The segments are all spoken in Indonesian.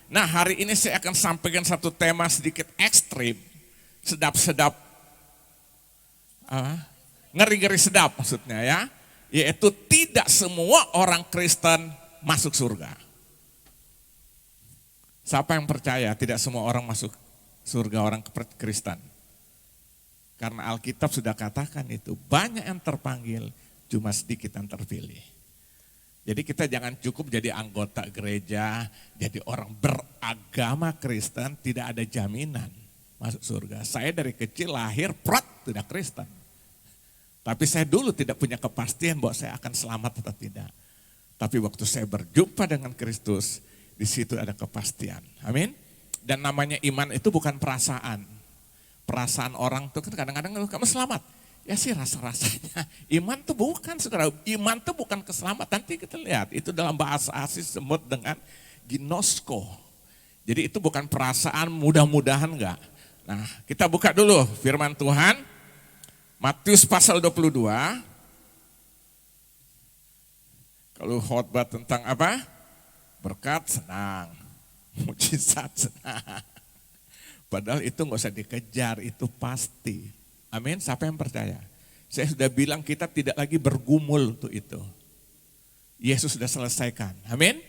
Nah, hari ini saya akan sampaikan satu tema sedikit ekstrim, sedap-sedap, ngeri-ngeri sedap maksudnya ya, yaitu tidak semua orang Kristen masuk surga. Siapa yang percaya tidak semua orang masuk surga orang Kristen? Karena Alkitab sudah katakan itu, banyak yang terpanggil, cuma sedikit yang terpilih. Jadi kita jangan cukup jadi anggota gereja, jadi orang beragama Kristen, tidak ada jaminan masuk surga. Saya dari kecil lahir, tidak Kristen. Tapi saya dulu tidak punya kepastian bahwa saya akan selamat atau tidak. Tapi waktu saya berjumpa dengan Kristus, di situ ada kepastian. Amin. Dan namanya iman itu bukan perasaan. Perasaan orang itu kan kadang-kadang kamu selamat. Ya sih rasa-rasanya. Iman itu bukan, saudara. Iman itu bukan keselamatan. Nanti kita lihat, itu dalam bahasa asli disebut dengan ginosko. Jadi itu bukan perasaan, mudah-mudahan enggak. Nah, kita buka dulu firman Tuhan. Matius pasal 22. Kalau khotbah tentang apa? Berkat senang, mujizat senang. Padahal itu enggak usah dikejar, itu pasti. Amin, siapa yang percaya? Saya sudah bilang kita tidak lagi bergumul untuk itu. Yesus sudah selesaikan, amin.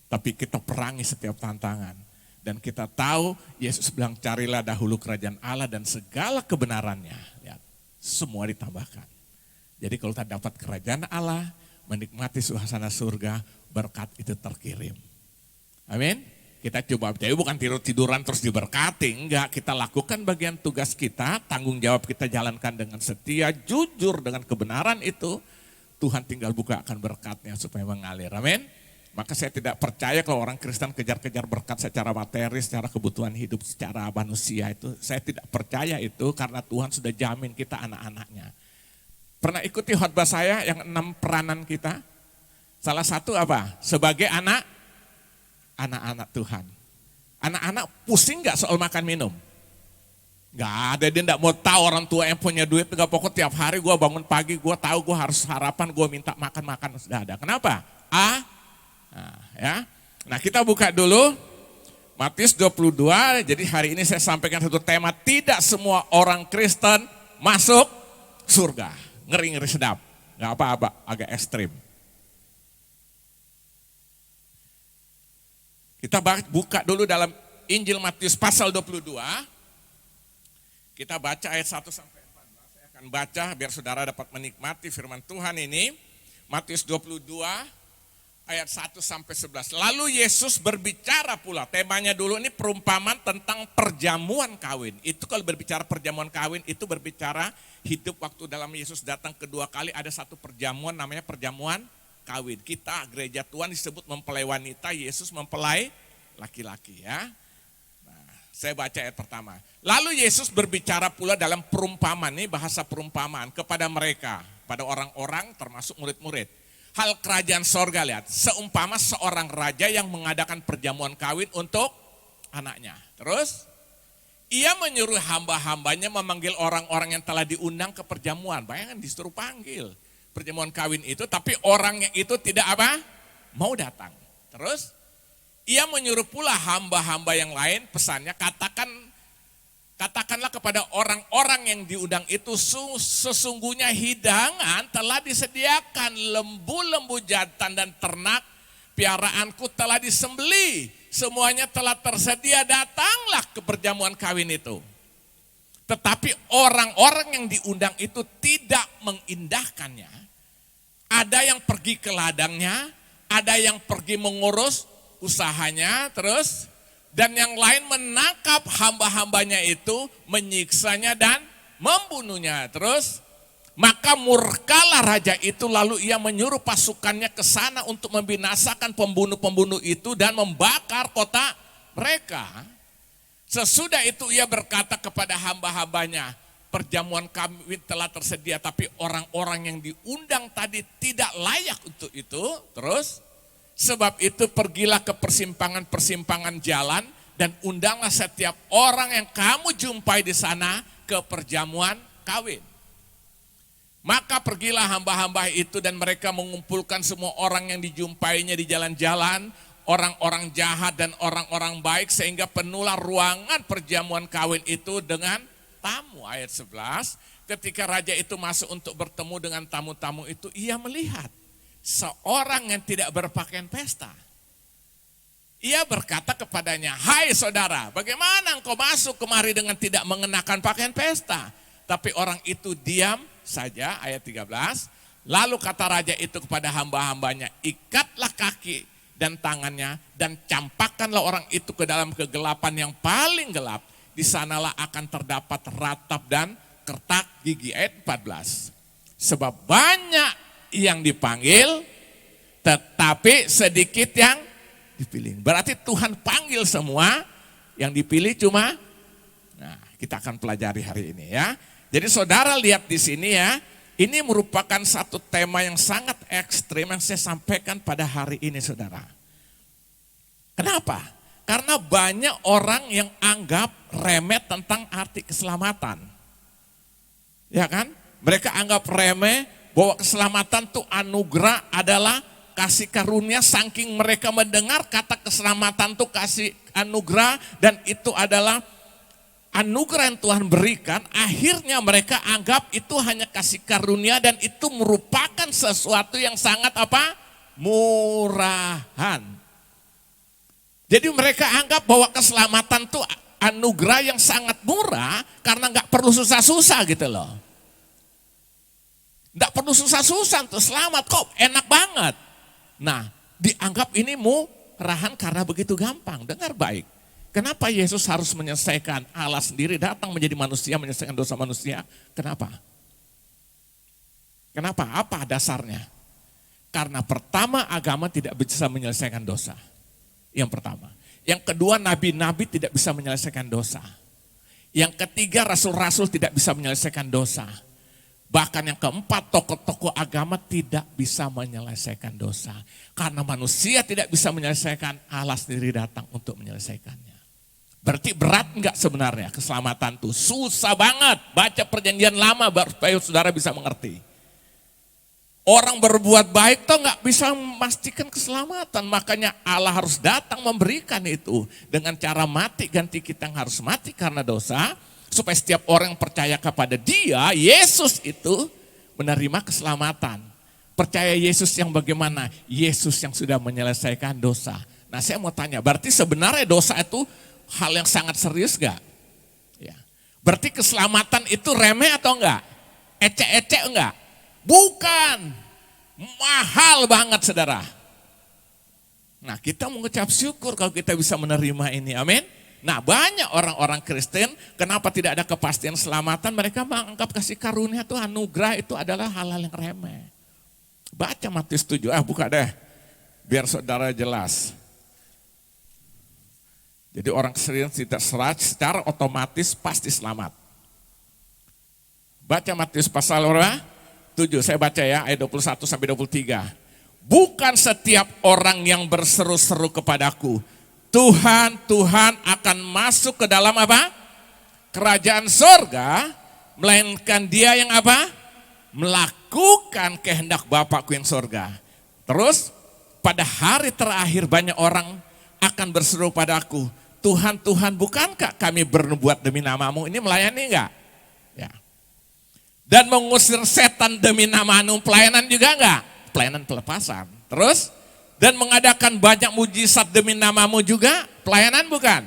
Tapi kita perangi setiap tantangan. Dan kita tahu Yesus bilang carilah dahulu kerajaan Allah dan segala kebenarannya. Lihat, semua ditambahkan. Jadi kalau kita dapat kerajaan Allah, menikmati suasana surga, berkat itu terkirim. Amin. Kita coba, jadi bukan tidur-tiduran terus diberkati, enggak. Kita lakukan bagian tugas kita, tanggung jawab kita jalankan dengan setia, jujur dengan kebenaran itu. Tuhan tinggal buka akan berkatnya supaya mengalir, amin. Maka saya tidak percaya kalau orang Kristen kejar-kejar berkat secara materi, secara kebutuhan hidup, secara manusia itu. Saya tidak percaya itu karena Tuhan sudah jamin kita anak-anaknya. Pernah ikuti khotbah saya yang 6 peranan kita? Salah satu apa? Sebagai anak-anak Tuhan. Anak-anak pusing gak soal makan minum? Gak ada, dia gak mau tahu orang tua yang punya duit. Gak pokok tiap hari gue bangun pagi, gue tahu gue harus sarapan, gue minta makan-makan. Sudah ada, kenapa? Nah kita buka dulu Matius 22. Jadi hari ini saya sampaikan satu tema, tidak semua orang Kristen masuk surga. Ngeri-ngeri sedap, gak apa-apa, agak ekstrim. Kita buka dulu dalam Injil Matius pasal 22. Kita baca ayat 1 sampai 14. Saya akan baca biar saudara dapat menikmati firman Tuhan ini. Matius 22 ayat 1 sampai 11. Lalu Yesus berbicara pula. Temanya dulu ini perumpamaan tentang perjamuan kawin. Itu kalau berbicara perjamuan kawin itu berbicara hidup waktu dalam Yesus datang kedua kali, ada satu perjamuan namanya perjamuan kawin. Kita gereja Tuhan disebut mempelai wanita, Yesus mempelai laki-laki ya. Nah, saya baca ayat pertama. Lalu Yesus berbicara pula dalam perumpamaan, ini bahasa perumpamaan kepada mereka, pada orang-orang termasuk murid-murid. Hal kerajaan sorga, lihat, seumpama seorang raja yang mengadakan perjamuan kawin untuk anaknya. Terus, ia menyuruh hamba-hambanya memanggil orang-orang yang telah diundang ke perjamuan. Bayangkan disuruh panggil perjamuan kawin itu, tapi orangnya itu tidak apa? Mau datang. Terus ia menyuruh pula hamba-hamba yang lain, pesannya katakanlah kepada orang-orang yang diundang itu, sesungguhnya hidangan telah disediakan, lembu-lembu jantan dan ternak piaraanku telah disembelih, semuanya telah tersedia, datanglah ke perjamuan kawin itu. Tetapi orang-orang yang diundang itu tidak mengindahkannya. Ada yang pergi ke ladangnya, ada yang pergi mengurus usahanya, terus dan yang lain menangkap hamba-hambanya itu, menyiksanya dan membunuhnya. Terus maka murkalah raja itu, lalu ia menyuruh pasukannya ke sana untuk membinasakan pembunuh-pembunuh itu dan membakar kota mereka. Sesudah itu ia berkata kepada hamba-hambanya, perjamuan kawin telah tersedia, tapi orang-orang yang diundang tadi tidak layak untuk itu. Terus, sebab itu pergilah ke persimpangan-persimpangan jalan dan undanglah setiap orang yang kamu jumpai di sana ke perjamuan kawin. Maka pergilah hamba-hamba itu dan mereka mengumpulkan semua orang yang dijumpainya di jalan-jalan, orang-orang jahat dan orang-orang baik sehingga penuhlah ruangan perjamuan kawin itu dengan tamu. Ayat 11, ketika raja itu masuk untuk bertemu dengan tamu-tamu itu, ia melihat seorang yang tidak berpakaian pesta. Ia berkata kepadanya, hai saudara, bagaimana engkau masuk kemari dengan tidak mengenakan pakaian pesta? Tapi orang itu diam saja. Ayat 13, lalu kata raja itu kepada hamba-hambanya, ikatlah kaki dan tangannya dan campakkanlah orang itu ke dalam kegelapan yang paling gelap. Di sanalah akan terdapat ratap dan kertak gigi. Ayat 14. Sebab banyak yang dipanggil tetapi sedikit yang dipilih. Berarti Tuhan panggil semua, yang dipilih cuma, nah kita akan pelajari hari ini ya. Jadi saudara lihat di sini ya, ini merupakan satu tema yang sangat ekstrim yang saya sampaikan pada hari ini saudara. Kenapa? Karena banyak orang yang anggap remeh tentang arti keselamatan. Ya kan? Mereka anggap remeh bahwa keselamatan itu anugerah adalah kasih karunia, saking mereka mendengar kata keselamatan itu kasih anugerah dan itu adalah anugerah yang Tuhan berikan, akhirnya mereka anggap itu hanya kasih karunia dan itu merupakan sesuatu yang sangat apa? Murahan. Jadi mereka anggap bahwa keselamatan itu anugerah yang sangat murah karena nggak perlu susah-susah gitu loh. Nggak perlu susah-susah untuk selamat, kok enak banget. Nah, dianggap ini murahan karena begitu gampang. Dengar baik. Kenapa Yesus harus menyelesaikan? Allah sendiri datang menjadi manusia, menyelesaikan dosa manusia. Kenapa? Kenapa? Apa dasarnya? Karena pertama, agama tidak bisa menyelesaikan dosa. Yang pertama. Yang kedua, nabi-nabi tidak bisa menyelesaikan dosa. Yang ketiga, rasul-rasul tidak bisa menyelesaikan dosa. Bahkan yang keempat, tokoh-tokoh agama tidak bisa menyelesaikan dosa. Karena manusia tidak bisa menyelesaikan, Allah sendiri datang untuk menyelesaikannya. Berarti berat enggak sebenarnya keselamatan itu? Susah banget. Baca perjanjian lama supaya saudara bisa mengerti. Orang berbuat baik tuh enggak bisa memastikan keselamatan. Makanya Allah harus datang memberikan itu. Dengan cara mati ganti kita yang harus mati karena dosa. Supaya setiap orang yang percaya kepada dia, Yesus itu menerima keselamatan. Percaya Yesus yang bagaimana? Yesus yang sudah menyelesaikan dosa. Nah saya mau tanya, berarti sebenarnya dosa itu hal yang sangat serius gak? Ya. Berarti keselamatan itu remeh atau enggak? Ecek-ecek enggak? Bukan. Mahal banget saudara. Nah kita mengucap syukur kalau kita bisa menerima ini, amin. Nah banyak orang-orang Kristen, kenapa tidak ada kepastian keselamatan? Mereka menganggap kasih karunia itu anugerah itu adalah hal-hal yang remeh. Baca Matius 7, buka deh, biar saudara jelas. Jadi orang Kristen tidak secara otomatis pasti selamat. Baca Matius pasal berapa? 7, saya baca ya, ayat 21 sampai 23. Bukan setiap orang yang berseru-seru kepadaku, Tuhan, Tuhan akan masuk ke dalam apa? Kerajaan surga, melainkan dia yang apa? Melakukan kehendak Bapakku yang surga. Terus pada hari terakhir banyak orang akan berseru padaku, Tuhan, Tuhan, bukankah kami bernubuat demi namamu? Ini melayani enggak? Ya. Dan mengusir setan demi namamu, pelayanan juga enggak? Pelayanan pelepasan. Terus, dan mengadakan banyak mujizat demi namamu juga, pelayanan bukan?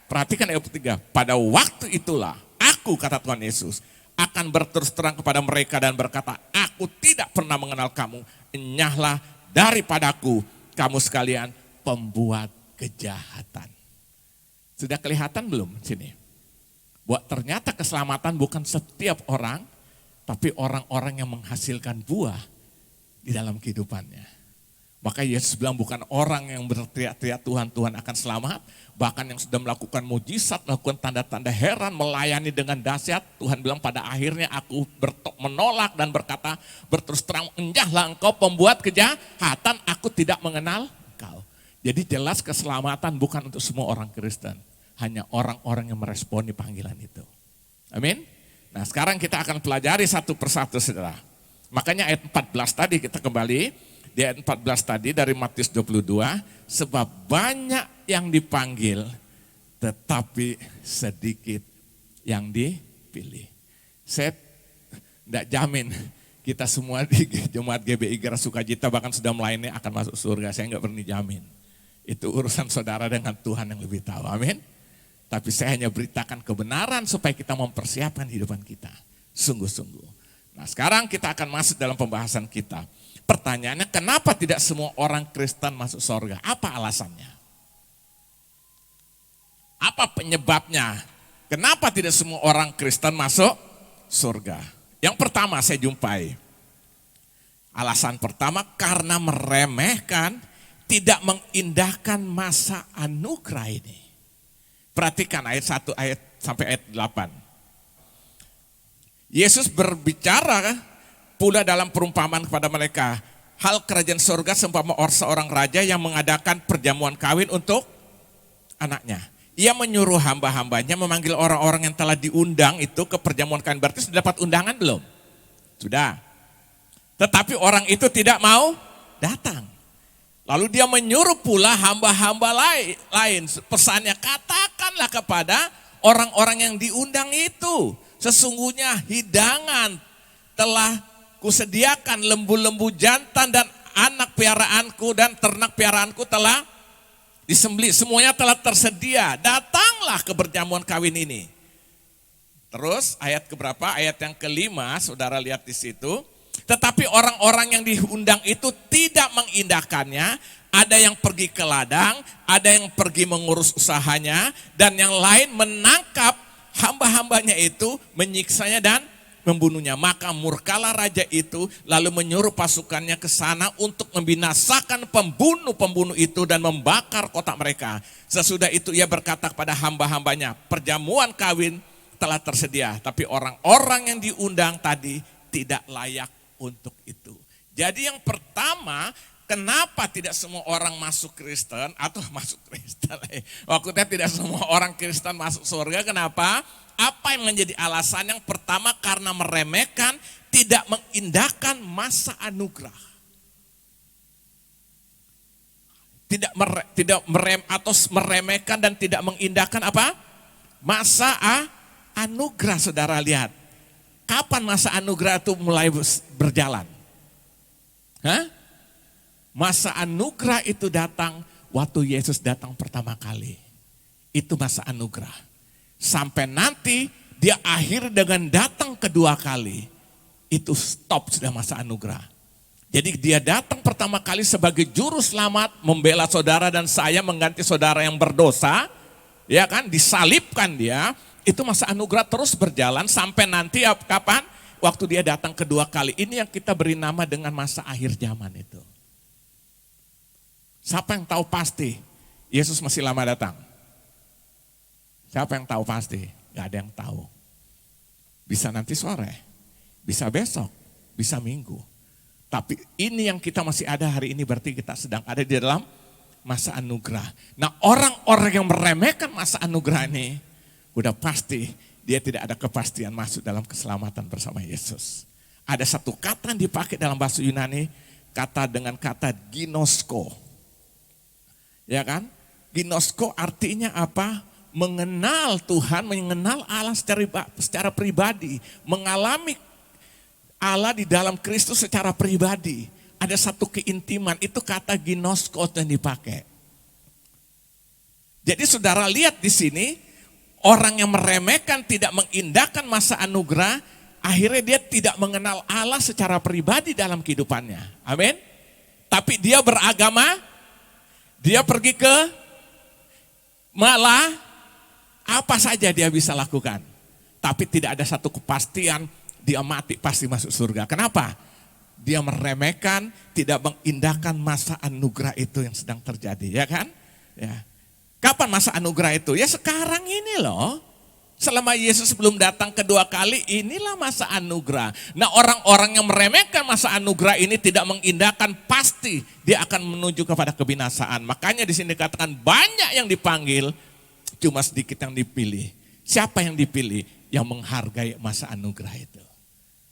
Perhatikan ayat 3, pada waktu itulah aku, kata Tuhan Yesus, akan berterus terang kepada mereka dan berkata, aku tidak pernah mengenal kamu, enyahlah daripadaku, kamu sekalian pembuat kejahatan. Sudah kelihatan belum sini? Bahwa ternyata keselamatan bukan setiap orang, tapi orang-orang yang menghasilkan buah di dalam kehidupannya. Maka Yesus bilang bukan orang yang berteriak-teriak Tuhan, Tuhan akan selamat. Bahkan yang sudah melakukan mujizat, melakukan tanda-tanda heran, melayani dengan dahsyat. Tuhan bilang pada akhirnya aku menolak dan berkata, berterus terang, enyahlah engkau pembuat kejahatan, aku tidak mengenal engkau. Jadi jelas keselamatan bukan untuk semua orang Kristen. Hanya orang-orang yang meresponi panggilan itu. Amin. Nah sekarang kita akan pelajari satu persatu saudara. Makanya ayat 14 tadi kita kembali. Di ayat 14 tadi dari Matius 22, sebab banyak yang dipanggil tetapi sedikit yang dipilih. Saya tidak jamin kita semua di Jemaat GBI Geras Sukacita bahkan sudah melayani akan masuk surga. Saya nggak berani jamin. Itu urusan saudara dengan Tuhan yang lebih tahu. Amin. Tapi saya hanya beritakan kebenaran supaya kita mempersiapkan hidupan kita. Sungguh-sungguh. Nah sekarang kita akan masuk dalam pembahasan kita. Pertanyaannya, kenapa tidak semua orang Kristen masuk surga? Apa alasannya? Apa penyebabnya? Kenapa tidak semua orang Kristen masuk surga? Yang pertama saya jumpai. Alasan pertama karena meremehkan, tidak mengindahkan masa anugerah ini. Perhatikan ayat 1 ayat sampai ayat 8. Yesus berbicara pula dalam perumpamaan kepada mereka, hal kerajaan surga seumpama seorang raja yang mengadakan perjamuan kawin untuk anaknya. Ia menyuruh hamba-hambanya memanggil orang-orang yang telah diundang itu ke perjamuan kawin. Berarti sudah dapat undangan belum? Sudah. Tetapi orang itu tidak mau datang. Lalu dia menyuruh pula hamba-hamba lain. Pesannya, katakanlah kepada orang-orang yang diundang itu, sesungguhnya hidangan telah kusediakan, lembu-lembu jantan dan anak piaraanku dan ternak piaraanku telah disembelih. Semuanya telah tersedia. Datanglah ke perjamuan kawin ini. Terus ayat keberapa? Ayat yang kelima, saudara lihat di situ. Tetapi orang-orang yang diundang itu tidak mengindahkannya. Ada yang pergi ke ladang, ada yang pergi mengurus usahanya, dan yang lain menangkap hamba-hambanya itu, menyiksanya dan membunuhnya. Maka murkalah raja itu lalu menyuruh pasukannya ke sana untuk membinasakan pembunuh-pembunuh itu dan membakar kota mereka. Sesudah itu ia berkata kepada hamba-hambanya, perjamuan kawin telah tersedia, tapi orang-orang yang diundang tadi tidak layak untuk itu. Jadi yang pertama, kenapa tidak semua orang masuk Kristen atau masuk Kristen? Maksudnya tidak semua orang Kristen masuk surga, kenapa? Apa yang menjadi alasan? Yang pertama karena meremehkan, tidak mengindahkan masa anugerah. Tidak meremehkan dan tidak mengindahkan apa? Masa anugerah, saudara lihat. Kapan masa anugerah itu mulai berjalan? Masa anugerah itu datang waktu Yesus datang pertama kali. Itu masa anugerah. Sampai nanti dia akhir dengan datang kedua kali. Itu stop sudah masa anugerah. Jadi dia datang pertama kali sebagai juru selamat, membela saudara dan saya, mengganti saudara yang berdosa. Ya kan, disalibkan dia. Itu masa anugerah terus berjalan sampai nanti kapan? Waktu dia datang kedua kali. Ini yang kita beri nama dengan masa akhir zaman itu. Siapa yang tahu pasti Yesus masih lama datang? Siapa yang tahu pasti? Gak ada yang tahu. Bisa nanti sore, bisa besok, bisa minggu. Tapi ini yang kita masih ada hari ini, berarti kita sedang ada di dalam masa anugerah. Nah, orang-orang yang meremehkan masa anugerah ini, udah pasti dia tidak ada kepastian masuk dalam keselamatan bersama Yesus. Ada satu kata yang dipakai dalam bahasa Yunani, kata dengan kata ginosko. Ya kan? Ginosko artinya apa? Mengenal Tuhan, mengenal Allah secara pribadi, mengalami Allah di dalam Kristus secara pribadi. Ada satu keintiman, itu kata ginosko yang dipakai. Jadi saudara lihat di sini, orang yang meremehkan, tidak mengindahkan masa anugerah, akhirnya dia tidak mengenal Allah secara pribadi dalam kehidupannya. Amin. Tapi dia beragama, dia pergi ke malah apa saja dia bisa lakukan. Tapi tidak ada satu kepastian dia mati pasti masuk surga. Kenapa? Dia meremehkan, tidak mengindahkan masa anugerah itu yang sedang terjadi, ya kan? Ya. Kapan masa anugerah itu? Ya sekarang ini loh. Selama Yesus belum datang kedua kali, inilah masa anugerah. Nah, orang-orang yang meremehkan masa anugerah ini tidak mengindahkan, pasti dia akan menuju kepada kebinasaan. Makanya di sini dikatakan banyak yang dipanggil, cuma sedikit yang dipilih. Siapa yang dipilih? Yang menghargai masa anugerah itu.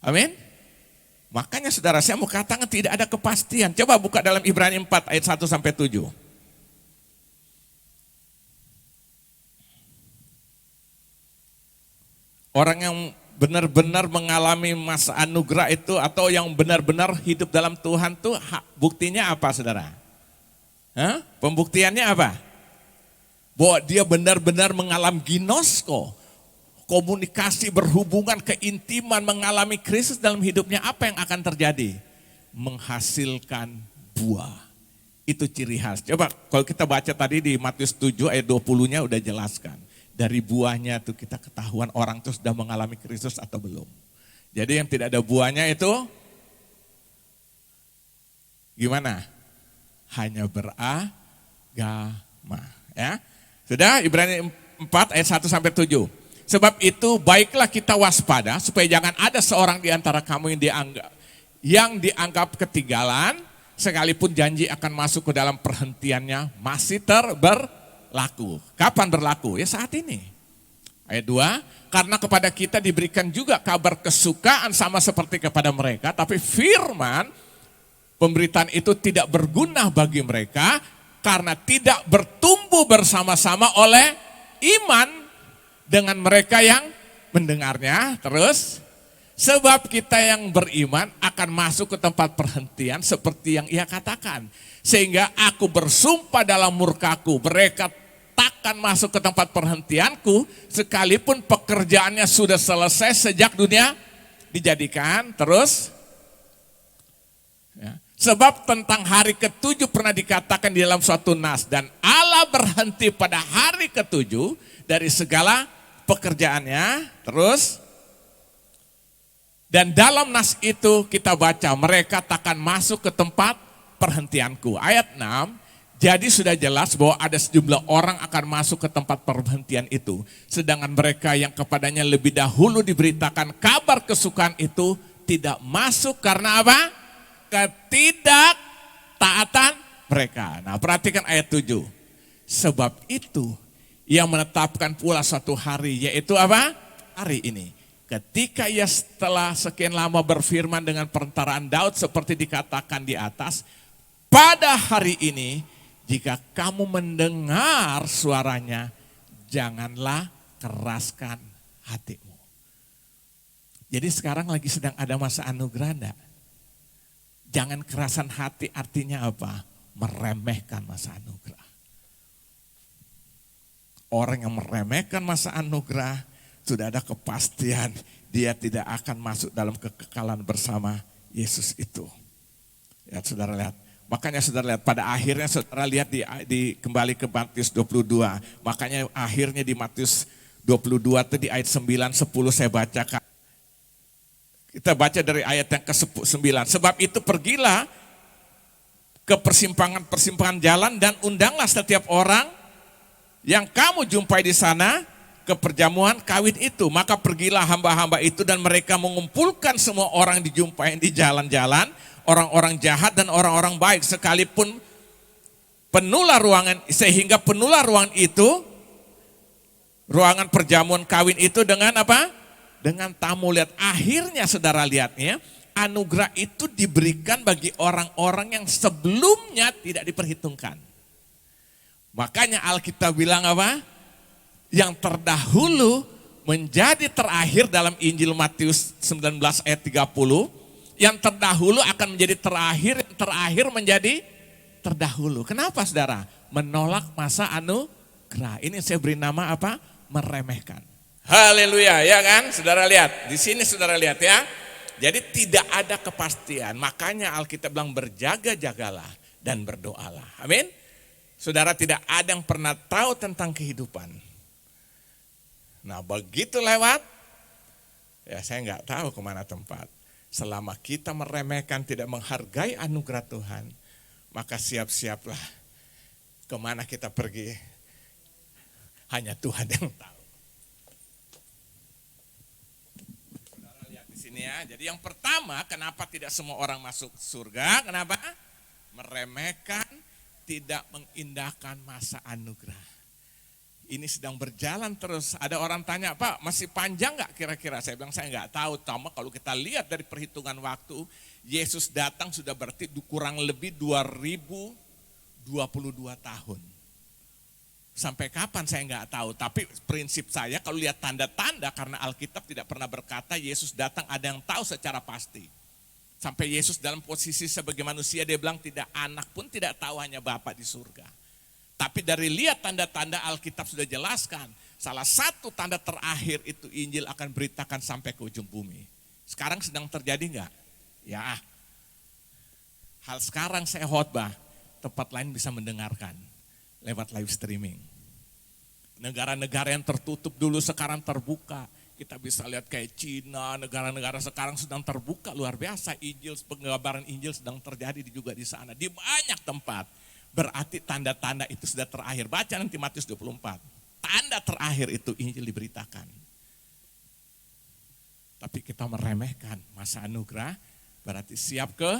Amin. Makanya saudara, saya mau katakan tidak ada kepastian. Coba buka dalam Ibrani 4 ayat 1 sampai 7. Orang yang benar-benar mengalami masa anugerah itu atau yang benar-benar hidup dalam Tuhan tuh buktinya apa saudara? Hah? Pembuktiannya apa? Bahwa dia benar-benar mengalami ginosko, komunikasi, berhubungan, keintiman, mengalami Kristus dalam hidupnya. Apa yang akan terjadi? Menghasilkan buah. Itu ciri khas. Coba kalau kita baca tadi di Matius 7 ayat 20-nya udah jelaskan. Dari buahnya itu kita ketahuan orang itu sudah mengalami Kristus atau belum. Jadi yang tidak ada buahnya itu gimana? Hanya beragama. Ya. Sudah Ibrani 4 ayat 1 sampai 7. Sebab itu baiklah kita waspada supaya jangan ada seorang di antara kamu yang dianggap ketinggalan, sekalipun janji akan masuk ke dalam perhentiannya masih berlaku. Kapan berlaku? Ya saat ini. Ayat 2, karena kepada kita diberikan juga kabar kesukaan sama seperti kepada mereka, tapi firman pemberitaan itu tidak berguna bagi mereka karena tidak bertumbuh bersama-sama oleh iman dengan mereka yang mendengarnya. Terus, sebab kita yang beriman akan masuk ke tempat perhentian seperti yang ia katakan. Sehingga aku bersumpah dalam murkaku, mereka takkan masuk ke tempat perhentianku sekalipun pekerjaannya sudah selesai sejak dunia dijadikan. Terus, ya, sebab tentang hari ketujuh pernah dikatakan di dalam suatu nas, dan Allah berhenti pada hari ketujuh dari segala pekerjaannya. Terus, dan dalam nas itu kita baca mereka takkan masuk ke tempat perhentianku. Ayat 6, jadi sudah jelas bahwa ada sejumlah orang akan masuk ke tempat perhentian itu. Sedangkan mereka yang kepadanya lebih dahulu diberitakan kabar kesukaan itu tidak masuk karena apa? Ketidaktaatan mereka. Nah, perhatikan ayat 7. Sebab itu ia menetapkan pula suatu hari, yaitu apa? Hari ini. Ketika ia setelah sekian lama berfirman dengan perantaraan Daud seperti dikatakan di atas, pada hari ini jika kamu mendengar suaranya, janganlah keraskan hatimu. Jadi sekarang lagi sedang ada masa anugerah enggak? Jangan kerasan hati artinya apa? Meremehkan masa anugerah. Orang yang meremehkan masa anugerah, sudah ada kepastian dia tidak akan masuk dalam kekekalan bersama Yesus itu. Ya saudara lihat, makanya saudara lihat pada akhirnya saudara lihat kembali ke Matius 22. Makanya akhirnya di Matius 22 itu di ayat 9, 10 saya bacakan. Kita baca dari ayat yang ke-9. Sebab itu pergilah ke persimpangan-persimpangan jalan dan undanglah setiap orang yang kamu jumpai di sana ke perjamuan kawin itu. Maka pergilah hamba-hamba itu dan mereka mengumpulkan semua orang dijumpai di jalan-jalan, orang-orang jahat dan orang-orang baik sekalipun penuhlah ruangan, sehingga penuhlah ruangan itu, ruangan perjamuan kawin itu dengan apa? Dengan tamu. Lihat akhirnya saudara lihatnya, anugerah itu diberikan bagi orang-orang yang sebelumnya tidak diperhitungkan. Makanya Alkitab bilang apa? Yang terdahulu menjadi terakhir dalam Injil Matius 19 ayat 30. Yang terdahulu akan menjadi terakhir, yang terakhir menjadi terdahulu. Kenapa saudara? Menolak masa anugerah. Ini saya beri nama apa? Meremehkan. Haleluya, ya kan? Saudara lihat, di sini saudara lihat ya. Jadi tidak ada kepastian. Makanya Alkitab bilang berjaga-jagalah dan berdoalah. Amin. Saudara, tidak ada yang pernah tahu tentang kehidupan. Nah begitu lewat, ya saya nggak tahu kemana tempat. Selama kita meremehkan, tidak menghargai anugerah Tuhan, maka siap-siaplah kemana kita pergi. Hanya Tuhan yang tahu. Saudara lihat di sini ya. Jadi yang pertama, kenapa tidak semua orang masuk surga? Kenapa? Meremehkan, tidak mengindahkan masa anugerah. Ini sedang berjalan terus. Ada orang tanya, Pak masih panjang nggak kira-kira? Saya bilang saya nggak tahu. Cuma kalau kita lihat dari perhitungan waktu, Yesus datang sudah berarti kurang lebih 2022 tahun. Sampai kapan saya nggak tahu. Tapi prinsip saya kalau lihat tanda-tanda, karena Alkitab tidak pernah berkata Yesus datang ada yang tahu secara pasti. Sampai Yesus dalam posisi sebagai manusia dia bilang tidak, anak pun tidak tahu, hanya Bapa di surga. Tapi dari lihat tanda-tanda Alkitab sudah jelaskan, salah satu tanda terakhir itu Injil akan beritakan sampai ke ujung bumi. Sekarang sedang terjadi enggak? Ya, hal sekarang saya khotbah, tempat lain bisa mendengarkan lewat live streaming. Negara-negara yang tertutup dulu sekarang terbuka. Kita bisa lihat kayak Cina, negara-negara sekarang sedang terbuka luar biasa. Injil, penggambaran Injil sedang terjadi juga di sana, di banyak tempat. Berarti tanda-tanda itu sudah terakhir. Baca nanti Matius 24. Tanda terakhir itu Injil diberitakan. Tapi kita meremehkan masa anugerah, berarti siap ke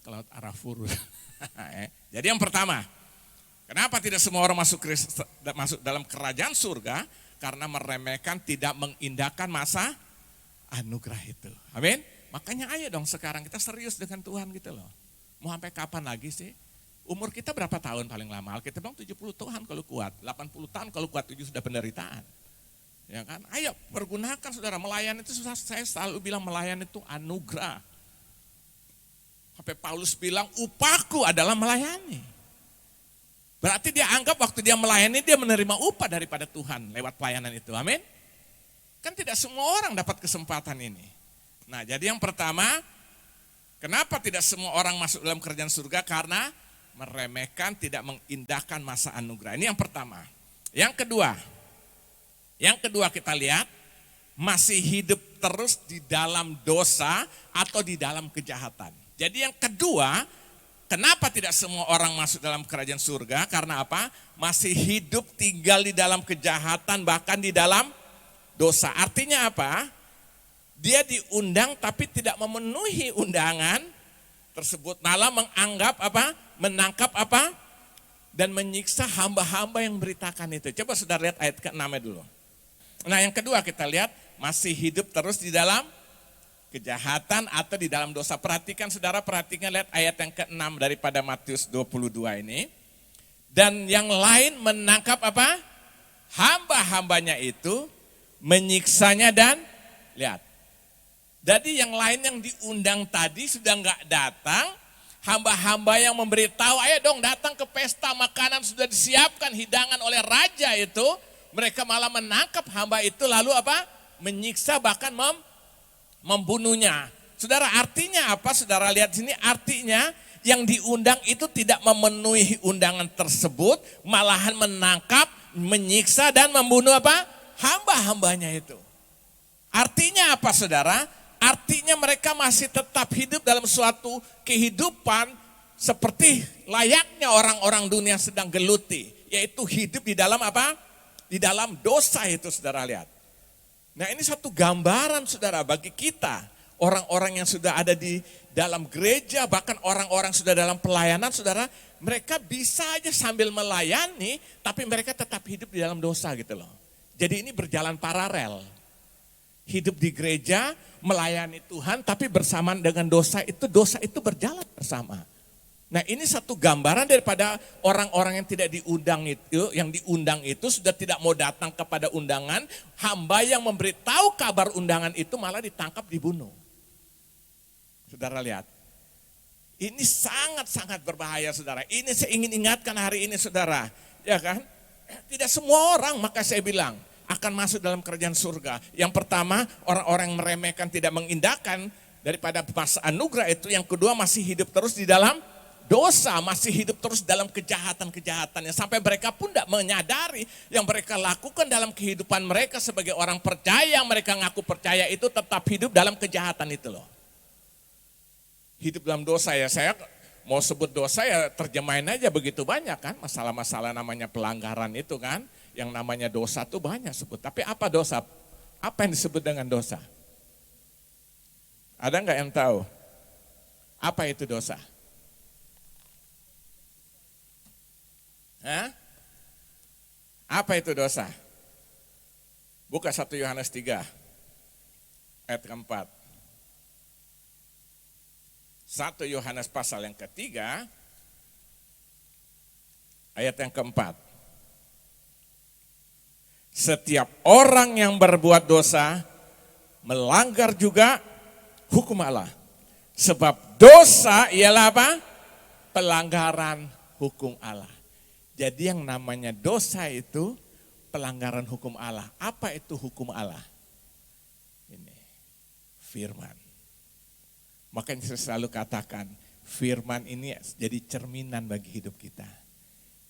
laut Arafur. Jadi yang pertama, kenapa tidak semua orang masuk dalam kerajaan surga? Karena meremehkan, tidak mengindahkan masa anugerah itu. Amin. Makanya ayo dong sekarang kita serius dengan Tuhan gitu loh. Mau sampai kapan lagi sih? Umur kita berapa tahun paling lama? Alkitab bilang 70 tahun kalau kuat, 80 tahun kalau kuat, 7 sudah penderitaan. Ya kan? Ayo pergunakan saudara, melayani itu, saya selalu bilang melayani itu anugerah. Sampai Paulus bilang upahku adalah melayani. Berarti dia anggap waktu dia melayani dia menerima upah daripada Tuhan lewat pelayanan itu. Amin. Kan tidak semua orang dapat kesempatan ini. Nah, jadi yang pertama, kenapa tidak semua orang masuk dalam kerajaan surga? Karena meremehkan, tidak mengindahkan masa anugerah. Ini yang pertama. Yang kedua kita lihat, masih hidup terus di dalam dosa atau di dalam kejahatan. Jadi yang kedua, kenapa tidak semua orang masuk dalam kerajaan surga? Karena apa? Masih hidup tinggal di dalam kejahatan, bahkan di dalam dosa. Artinya apa? Dia diundang tapi tidak memenuhi undangan tersebut, malah menganggap apa? Menangkap apa? Dan menyiksa hamba-hamba yang beritakan itu. Coba saudara lihat ayat ke-6 dulu. Nah yang kedua kita lihat, masih hidup terus di dalam kejahatan atau di dalam dosa. Perhatikan saudara, lihat ayat yang ke-6 daripada Matius 22 ini. Dan yang lain menangkap apa? Hamba-hambanya itu, menyiksanya dan lihat. Jadi yang lain yang diundang tadi sudah enggak datang. Hamba-hamba yang memberitahu, ayo dong datang ke pesta, makanan sudah disiapkan, hidangan oleh raja itu. Mereka malah menangkap hamba itu lalu apa? Menyiksa, bahkan membunuhnya. Saudara, artinya apa? Saudara lihat sini, artinya yang diundang itu tidak memenuhi undangan tersebut, malahan menangkap, menyiksa dan membunuh apa? Hamba-hambanya itu. Artinya apa saudara? Artinya mereka masih tetap hidup dalam suatu kehidupan seperti layaknya orang-orang dunia sedang geluti. Yaitu hidup di dalam apa? Di dalam dosa itu saudara lihat. Nah ini satu gambaran saudara bagi kita. Orang-orang yang sudah ada di dalam gereja, bahkan orang-orang sudah dalam pelayanan saudara. Mereka bisa aja sambil melayani, tapi mereka tetap hidup di dalam dosa gitu loh. Jadi ini berjalan paralel. Hidup di gereja, melayani Tuhan, tapi bersamaan dengan dosa itu berjalan bersama. Nah ini satu gambaran daripada orang-orang yang tidak diundang itu, yang diundang itu sudah tidak mau datang kepada undangan, hamba yang memberitahu kabar undangan itu malah ditangkap, dibunuh. Saudara lihat, ini sangat-sangat berbahaya saudara. Ini saya ingin ingatkan hari ini saudara, ya kan? Tidak semua orang, maka saya bilang, akan masuk dalam kerajaan surga. Yang pertama, orang-orang yang meremehkan, tidak mengindahkan daripada masa anugerah itu. Yang kedua, masih hidup terus di dalam dosa, masih hidup terus dalam kejahatan-kejahatannya. Sampai mereka pun tidak menyadari yang mereka lakukan dalam kehidupan mereka sebagai orang percaya, yang mereka ngaku percaya itu tetap hidup dalam kejahatan itu loh. Hidup dalam dosa ya, saya mau sebut dosa ya terjemahin aja begitu banyak kan. Masalah-masalah namanya pelanggaran itu kan. Yang namanya dosa tuh banyak sebut. Tapi apa dosa? Apa yang disebut dengan dosa? Ada enggak yang tahu? Apa itu dosa? Hah? Apa itu dosa? Buka 1 Yohanes 3 ayat keempat. 1 Yohanes pasal yang ketiga ayat yang keempat. Setiap orang yang berbuat dosa melanggar juga hukum Allah. Sebab dosa ialah apa? Pelanggaran hukum Allah. Jadi yang namanya dosa itu pelanggaran hukum Allah. Apa itu hukum Allah? Ini firman. Makanya saya selalu katakan, firman ini jadi cerminan bagi hidup kita.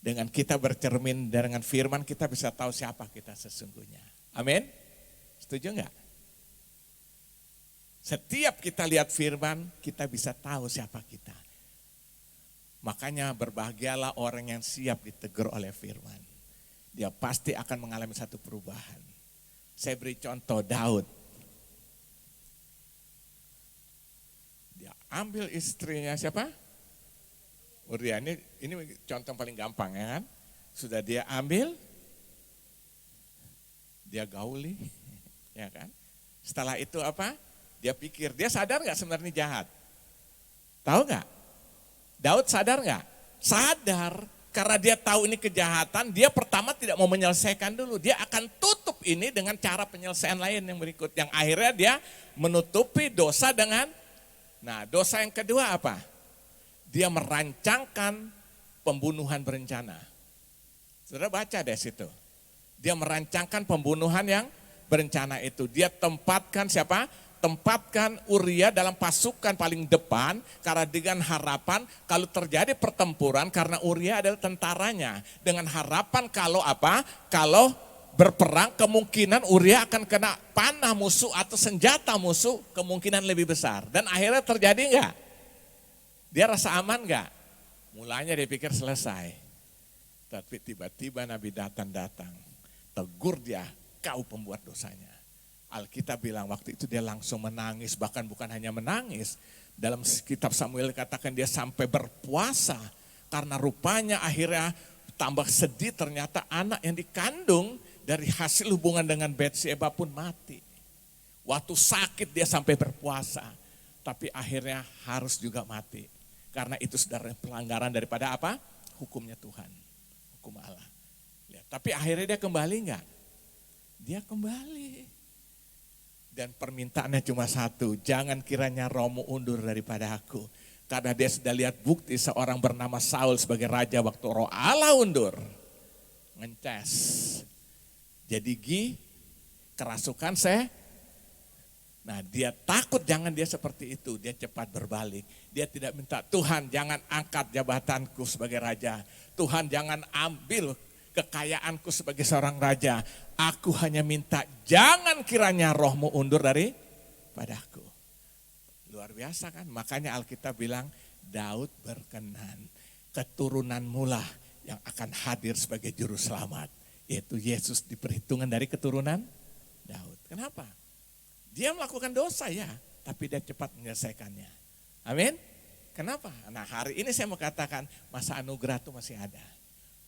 Dengan kita bercermin dengan firman, kita bisa tahu siapa kita sesungguhnya. Amin? Setuju enggak? Setiap kita lihat firman, kita bisa tahu siapa kita. Makanya berbahagialah orang yang siap ditegur oleh firman. Dia pasti akan mengalami satu perubahan. Saya beri contoh Daud. Dia ambil istrinya siapa? Uria. Ini contoh paling gampang ya kan. Sudah dia ambil, dia gauli, ya kan. Setelah itu apa? Dia pikir, dia sadar nggak sebenarnya jahat? Tahu nggak? Daud sadar nggak? Sadar. Karena dia tahu ini kejahatan, dia pertama tidak mau menyelesaikan dulu. Dia akan tutup ini dengan cara penyelesaian lain yang berikut. Yang akhirnya dia menutupi dosa dengan, nah dosa yang kedua apa? Dia merancangkan pembunuhan berencana. Saudara baca deh situ. Dia merancangkan pembunuhan yang berencana itu. Dia tempatkan siapa? Tempatkan Uria dalam pasukan paling depan karena dengan harapan kalau terjadi pertempuran karena Uria adalah tentaranya. Dengan harapan kalau apa? Kalau berperang kemungkinan Uria akan kena panah musuh atau senjata musuh kemungkinan lebih besar. Dan akhirnya terjadi enggak? Dia rasa aman enggak? Mulanya dia pikir selesai. Tapi tiba-tiba Nabi datang. Tegur dia, kau pembuat dosanya. Alkitab bilang waktu itu dia langsung menangis, bahkan bukan hanya menangis. Dalam kitab Samuel katakan dia sampai berpuasa. Karena rupanya akhirnya tambah sedih ternyata anak yang dikandung dari hasil hubungan dengan Batsheba pun mati. Waktu sakit dia sampai berpuasa. Tapi akhirnya harus juga mati. Karena itu saudara pelanggaran daripada apa? Hukumnya Tuhan. Hukum Allah. Lihat, tapi akhirnya dia kembali enggak? Dia kembali. Dan permintaannya cuma satu, jangan kiranya rohmu undur daripada aku. Karena dia sudah lihat bukti seorang bernama Saul sebagai raja waktu roh Allah undur. Ngeces. Jadi kerasukan saya. Nah dia takut jangan dia seperti itu, dia cepat berbalik. Dia tidak minta, Tuhan jangan angkat jabatanku sebagai raja. Tuhan jangan ambil kekayaanku sebagai seorang raja. Aku hanya minta jangan kiranya rohmu undur padaku. Luar biasa kan? Makanya Alkitab bilang Daud berkenan. Keturunanmu lah yang akan hadir sebagai juru selamat. Yaitu Yesus diperhitungan dari keturunan Daud. Kenapa? Dia melakukan dosa ya, tapi dia cepat menyelesaikannya. Amin? Kenapa? Nah hari ini saya mau katakan masa anugerah itu masih ada.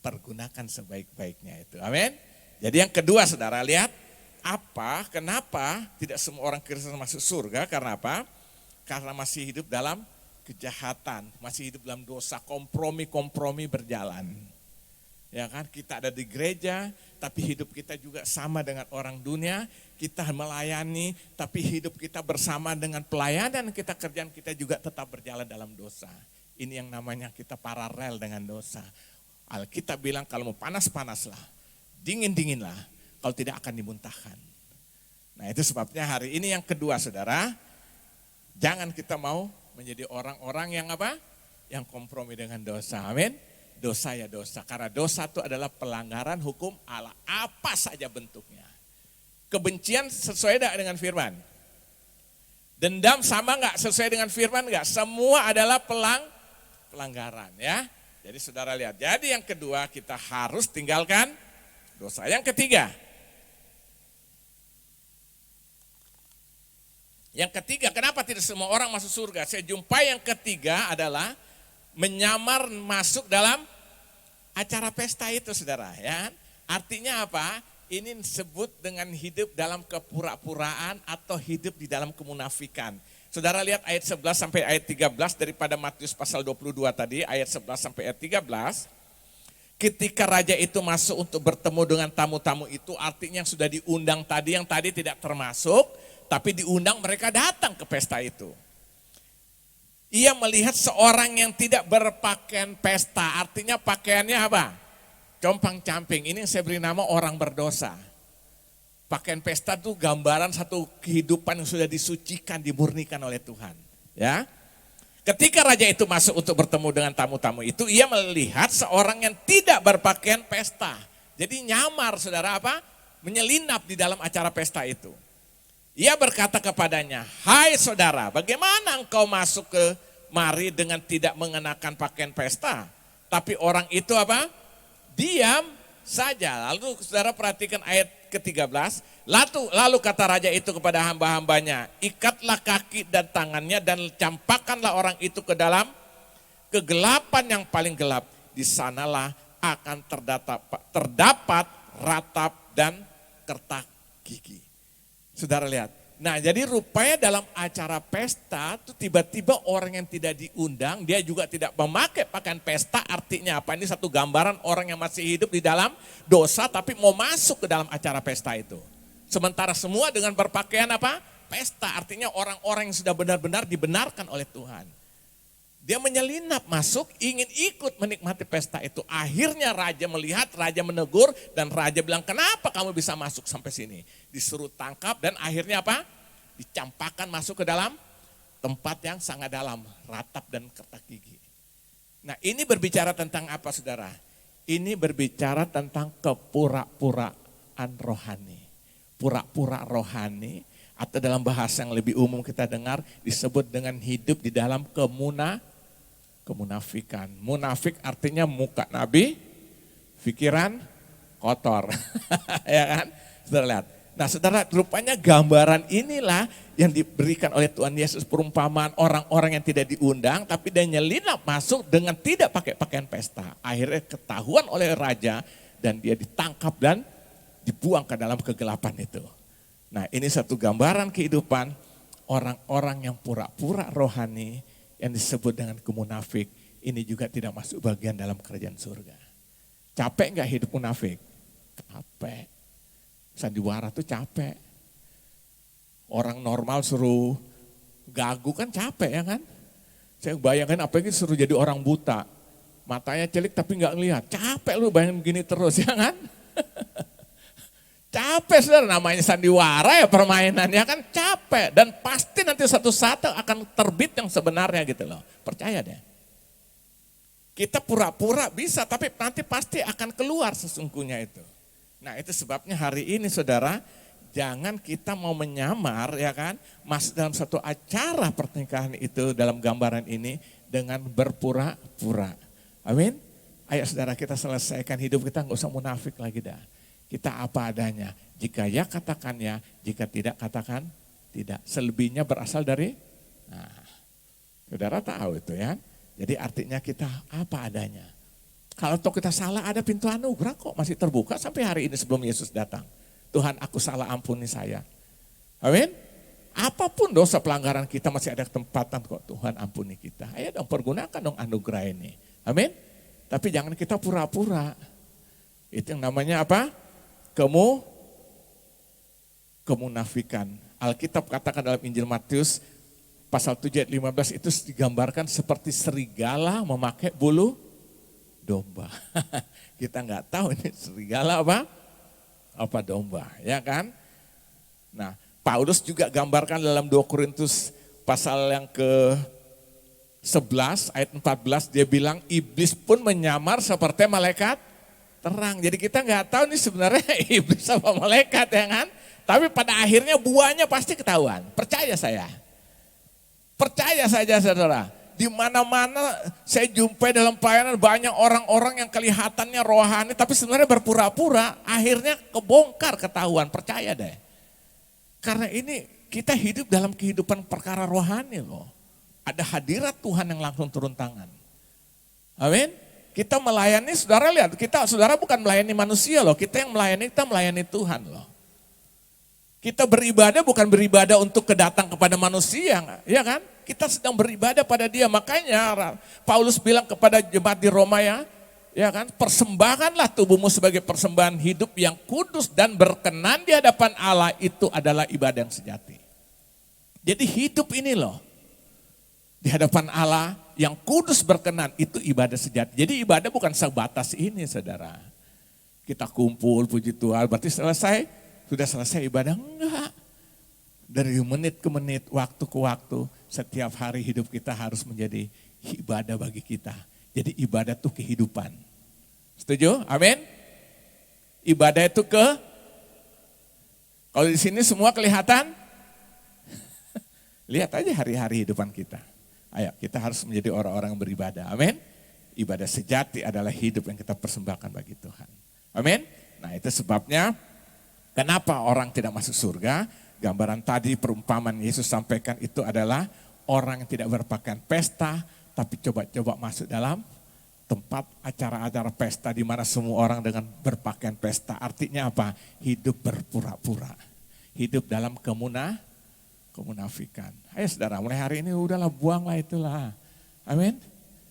Pergunakan sebaik-baiknya itu. Amin. Jadi yang kedua saudara lihat, kenapa tidak semua orang Kristen masuk surga, karena apa? Karena masih hidup dalam kejahatan, masih hidup dalam dosa, kompromi berjalan. Ya kan, kita ada di gereja, tapi hidup kita juga sama dengan orang dunia, kita melayani, tapi hidup kita bersama dengan pelayanan kita, kerjaan kita juga tetap berjalan dalam dosa. Ini yang namanya kita paralel dengan dosa. Alkitab bilang kalau mau panas-panaslah, dingin-dinginlah, kalau tidak akan dimuntahkan. Nah itu sebabnya hari ini yang kedua saudara, jangan kita mau menjadi orang-orang yang apa? Yang kompromi dengan dosa, amin. Dosa ya dosa, karena dosa itu adalah pelanggaran hukum Allah, apa saja bentuknya. Kebencian sesuai dengan firman? Dendam sama enggak sesuai dengan firman enggak? Semua adalah pelanggaran ya. Jadi saudara lihat, jadi yang kedua kita harus tinggalkan dosa. Yang ketiga, kenapa tidak semua orang masuk surga? Saya jumpai yang ketiga adalah menyamar masuk dalam acara pesta itu saudara ya. Artinya apa? Ini disebut dengan hidup dalam kepura-puraan atau hidup di dalam kemunafikan. Saudara lihat ayat 11 sampai ayat 13 daripada Matius pasal 22 tadi, ayat 11 sampai ayat 13. Ketika raja itu masuk untuk bertemu dengan tamu-tamu itu, artinya yang sudah diundang tadi, yang tadi tidak termasuk, tapi diundang mereka datang ke pesta itu. Ia melihat seorang yang tidak berpakaian pesta, artinya pakaiannya apa? Compang-camping, ini yang saya beri nama orang berdosa. Pakaian pesta itu gambaran satu kehidupan yang sudah disucikan, dimurnikan oleh Tuhan. Ya. Ketika raja itu masuk untuk bertemu dengan tamu-tamu itu, ia melihat seorang yang tidak berpakaian pesta. Jadi nyamar, saudara apa? Menyelinap di dalam acara pesta itu. Ia berkata kepadanya, "Hai saudara, bagaimana engkau masuk ke mari dengan tidak mengenakan pakaian pesta?" Tapi orang itu apa? Diam saja. Lalu saudara perhatikan ayat ke-13. Lalu kata raja itu kepada hamba-hambanya, "Ikatlah kaki dan tangannya dan campakkanlah orang itu ke dalam kegelapan yang paling gelap. Di sanalah akan terdapat ratap dan kertak gigi." Saudara lihat. Nah, jadi rupanya dalam acara pesta itu tiba-tiba orang yang tidak diundang, dia juga tidak memakai pakaian pesta, artinya apa? Ini satu gambaran orang yang masih hidup di dalam dosa tapi mau masuk ke dalam acara pesta itu. Sementara semua dengan berpakaian apa? Pesta, artinya orang-orang yang sudah benar-benar dibenarkan oleh Tuhan. Dia menyelinap masuk, ingin ikut menikmati pesta itu. Akhirnya raja melihat, raja menegur, dan raja bilang, "Kenapa kamu bisa masuk sampai sini?" Disuruh tangkap dan akhirnya apa? Dicampakkan masuk ke dalam tempat yang sangat dalam, ratap dan kertak gigi. Nah, ini berbicara tentang apa, saudara? Ini berbicara tentang kepura-puraan rohani. Pura-pura rohani, atau dalam bahasa yang lebih umum kita dengar, disebut dengan hidup di dalam kemunafikan. Munafik artinya muka nabi, pikiran kotor. Ya kan? Saudara lihat. Nah, saudara, rupanya gambaran inilah yang diberikan oleh Tuhan Yesus, perumpamaan orang-orang yang tidak diundang tapi dia nyelinap masuk dengan tidak pakai pakaian pesta. Akhirnya ketahuan oleh raja dan dia ditangkap dan dibuang ke dalam kegelapan itu. Nah, ini satu gambaran kehidupan orang-orang yang pura-pura rohani yang disebut dengan kemunafik. Ini juga tidak masuk bagian dalam kerajaan surga. Capek enggak hidup munafik? Capek. Sandiwara tuh capek. Orang normal suruh gagu kan capek ya kan? Saya bayangkan apa ini suruh jadi orang buta. Matanya celik tapi enggak ngelihat. Capek lu bayangin begini terus ya kan? Capek saudara, namanya sandiwara ya permainannya kan capek. Dan pasti nanti satu saat akan terbit yang sebenarnya gitu loh. Percaya deh. Kita pura-pura bisa tapi nanti pasti akan keluar sesungguhnya itu. Nah, itu sebabnya hari ini saudara, jangan kita mau menyamar ya kan, masuk dalam satu acara pernikahan itu dalam gambaran ini dengan berpura-pura. Amin. Ayo saudara, kita selesaikan hidup kita, nggak usah munafik lagi dah. Kita apa adanya. Jika ya katakan ya, jika tidak katakan tidak. Selebihnya berasal dari, nah, saudara tahu itu ya. Jadi artinya kita apa adanya. Kalau toh kita salah, ada pintu anugerah kok masih terbuka sampai hari ini sebelum Yesus datang. Tuhan, aku salah, ampuni saya. Amin. Apapun dosa pelanggaran kita masih ada kesempatan kok, Tuhan ampuni kita. Ayo dong, pergunakan dong anugerah ini. Amin. Tapi jangan kita pura-pura. Itu yang namanya apa? Kemunafikan. Alkitab katakan dalam Injil Matius pasal 7 ayat 15 itu digambarkan seperti serigala memakai bulu domba. Kita nggak tahu ini serigala apa domba, ya kan? Nah, Paulus juga gambarkan dalam 2 Korintus pasal yang ke-11 ayat 14, dia bilang iblis pun menyamar seperti malaikat terang. Jadi kita nggak tahu nih sebenarnya iblis apa malaikat ya kan? Tapi pada akhirnya buahnya pasti ketahuan. Percaya saya. Percaya saja saudara. Di mana-mana saya jumpai dalam pelayanan banyak orang-orang yang kelihatannya rohani tapi sebenarnya berpura-pura, akhirnya kebongkar ketahuan, percaya deh. Karena ini kita hidup dalam kehidupan perkara rohani loh. Ada hadirat Tuhan yang langsung turun tangan. Amin. Kita melayani, saudara lihat, saudara bukan melayani manusia loh, kita melayani Tuhan loh. Kita beribadah bukan beribadah untuk kedatang kepada manusia, ya kan? Kita sedang beribadah pada Dia. Makanya Paulus bilang kepada jemaat di Roma ya kan? Persembahkanlah tubuhmu sebagai persembahan hidup yang kudus dan berkenan di hadapan Allah, itu adalah ibadah yang sejati. Jadi hidup ini loh, di hadapan Allah yang kudus berkenan, itu ibadah sejati. Jadi ibadah bukan sebatas ini, saudara. Kita kumpul puji Tuhan, berarti selesai. Sudah selesai ibadah? Enggak. Dari menit ke menit, waktu ke waktu, setiap hari hidup kita harus menjadi ibadah bagi kita. Jadi ibadah itu kehidupan. Setuju? Amin? Ibadah itu kalau di sini semua kelihatan, lihat aja hari-hari hidupan kita. Ayo, kita harus menjadi orang-orang yang beribadah. Amin? Ibadah sejati adalah hidup yang kita persembahkan bagi Tuhan. Amin? Nah, itu sebabnya kenapa orang tidak masuk surga? Gambaran tadi, perumpamaan Yesus sampaikan itu adalah orang yang tidak berpakaian pesta, tapi coba-coba masuk dalam tempat acara-acara pesta di mana semua orang dengan berpakaian pesta. Artinya apa? Hidup berpura-pura. Hidup dalam kemunafikan. Ayo saudara, mulai hari ini udahlah, buanglah itulah. Amin.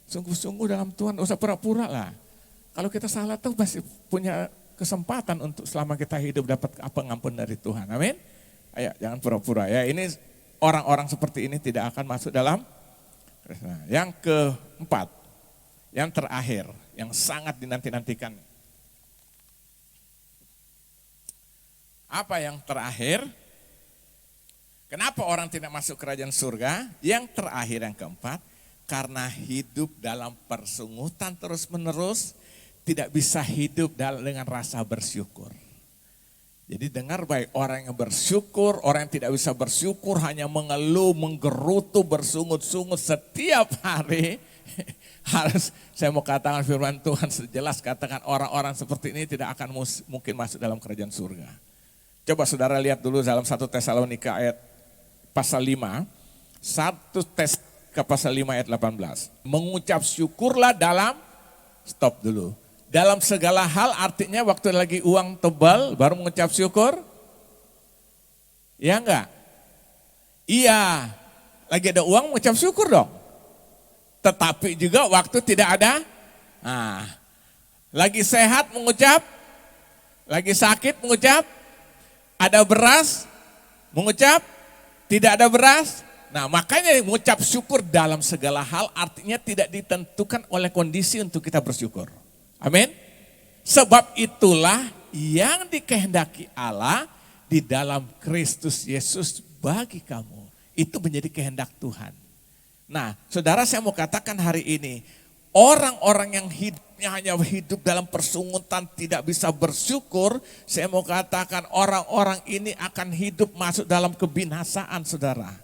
Sungguh-sungguh dalam Tuhan, usah pura-pura lah. Kalau kita salah tuh masih punya kesempatan untuk selama kita hidup dapat pengampun dari Tuhan. Amin. Ayo jangan pura-pura ya. Ini orang-orang seperti ini tidak akan masuk dalam. Nah, yang keempat, yang terakhir, yang sangat dinanti-nantikan. Apa yang terakhir? Kenapa orang tidak masuk kerajaan surga? Yang terakhir, yang keempat, karena hidup dalam persungutan terus-menerus, tidak bisa hidup dengan rasa bersyukur. Jadi dengar baik, orang yang bersyukur, orang yang tidak bisa bersyukur hanya mengeluh, menggerutu, bersungut-sungut setiap hari. Harus, saya mau katakan firman Tuhan sejelas, katakan orang-orang seperti ini tidak akan mungkin masuk dalam kerajaan surga. Coba saudara lihat dulu dalam 1 Tesalonika ayat pasal 5, 1 Tesalonika pasal 5 ayat 18. Mengucap syukurlah dalam, stop dulu. Dalam segala hal, artinya waktu lagi uang tebal baru mengucap syukur? Ya enggak? Iya, lagi ada uang mengucap syukur dong. Tetapi juga waktu tidak ada, lagi sehat mengucap, lagi sakit mengucap, ada beras mengucap, tidak ada beras. Nah, makanya mengucap syukur dalam segala hal artinya tidak ditentukan oleh kondisi untuk kita bersyukur. Amin. Sebab itulah yang dikehendaki Allah di dalam Kristus Yesus bagi kamu. Itu menjadi kehendak Tuhan. Nah, saudara, saya mau katakan hari ini, orang-orang yang hidupnya hanya hidup dalam persungutan tidak bisa bersyukur, saya mau katakan orang-orang ini akan hidup masuk dalam kebinasaan, saudara.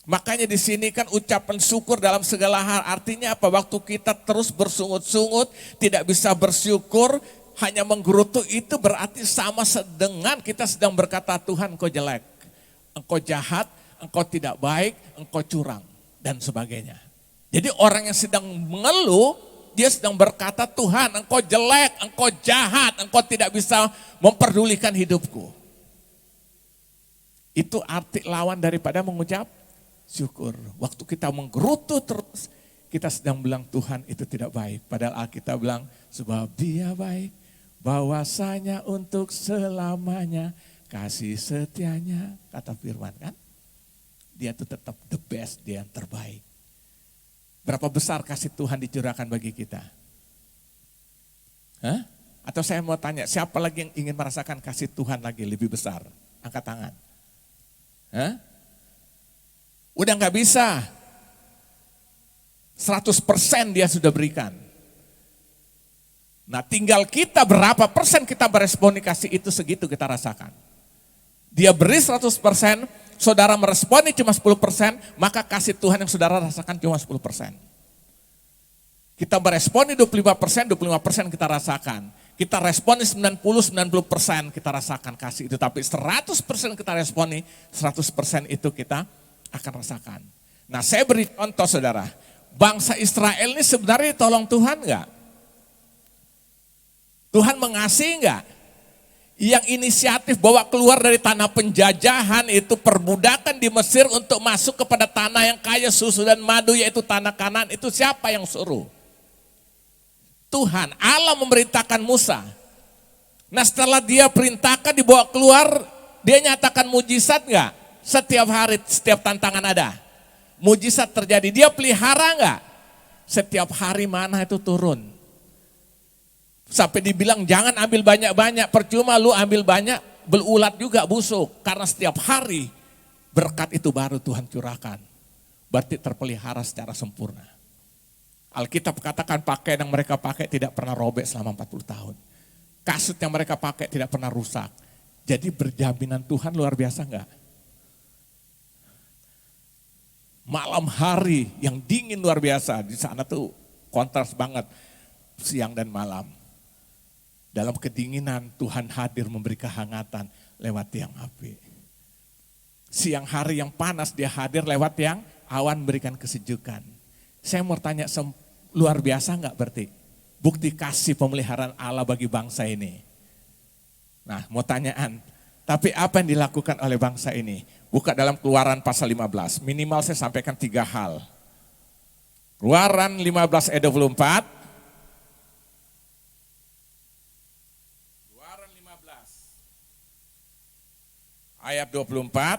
Makanya di sini kan ucapan syukur dalam segala hal, artinya apa? Waktu kita terus bersungut-sungut, tidak bisa bersyukur, hanya menggerutu, itu berarti sama dengan kita sedang berkata, Tuhan engkau jelek, engkau jahat, engkau tidak baik, engkau curang, dan sebagainya. Jadi orang yang sedang mengeluh, dia sedang berkata, Tuhan engkau jelek, engkau jahat, engkau tidak bisa memperdulikan hidupku. Itu arti lawan daripada mengucap syukur. Waktu kita menggerutu terus, kita sedang bilang Tuhan itu tidak baik. Padahal Alkitab bilang, sebab dia baik, bahwasanya untuk selamanya kasih setianya, kata firman kan. Dia itu tetap the best, dia yang terbaik. Berapa besar kasih Tuhan dicurahkan bagi kita? Hah? Atau saya mau tanya, siapa lagi yang ingin merasakan kasih Tuhan lagi lebih besar? Angkat tangan. Hah? Udah gak bisa. 100% dia sudah berikan. Nah tinggal kita berapa persen kita meresponi kasih itu, segitu kita rasakan. Dia beri 100%, saudara meresponi cuma 10%, maka kasih Tuhan yang saudara rasakan cuma 10%. Kita meresponi 25%, 25% kita rasakan. Kita responi 90% kita rasakan kasih itu. Tapi 100% kita responi, 100% itu kita akan rasakan. Nah saya beri contoh saudara, Bangsa Israel ini sebenarnya tolong Tuhan enggak? Tuhan mengasihi enggak? Yang inisiatif bawa keluar dari tanah penjajahan itu perbudakan di Mesir untuk masuk kepada tanah yang kaya susu dan madu, yaitu tanah Kanaan, itu siapa yang suruh? Tuhan. Allah memerintahkan Musa. Nah setelah dia perintahkan dibawa keluar, dia nyatakan mujizat enggak? Setiap hari, setiap tantangan ada. Mujizat terjadi, dia pelihara enggak? Setiap hari mana itu turun. Sampai dibilang jangan ambil banyak-banyak, percuma lu ambil banyak, berulat juga busuk. Karena setiap hari berkat itu baru Tuhan curahkan. Berarti terpelihara secara sempurna. Alkitab katakan pakaian yang mereka pakai tidak pernah robek selama 40 tahun. Kasut yang mereka pakai tidak pernah rusak. Jadi berjaminan Tuhan luar biasa enggak? Malam hari yang dingin luar biasa, di sana tuh kontras banget siang dan malam. Dalam kedinginan Tuhan hadir memberi kehangatan lewat tiang api. Siang hari yang panas dia hadir lewat tiang awan memberikan kesejukan. Saya mau tanya luar biasa enggak berarti? Bukti kasih pemeliharaan Allah bagi bangsa ini. Nah mau tanyaan, tapi apa yang dilakukan oleh bangsa ini? Buka dalam Keluaran pasal 15, minimal saya sampaikan 3 hal. Keluaran 15 ayat 24. Keluaran 15 ayat 24.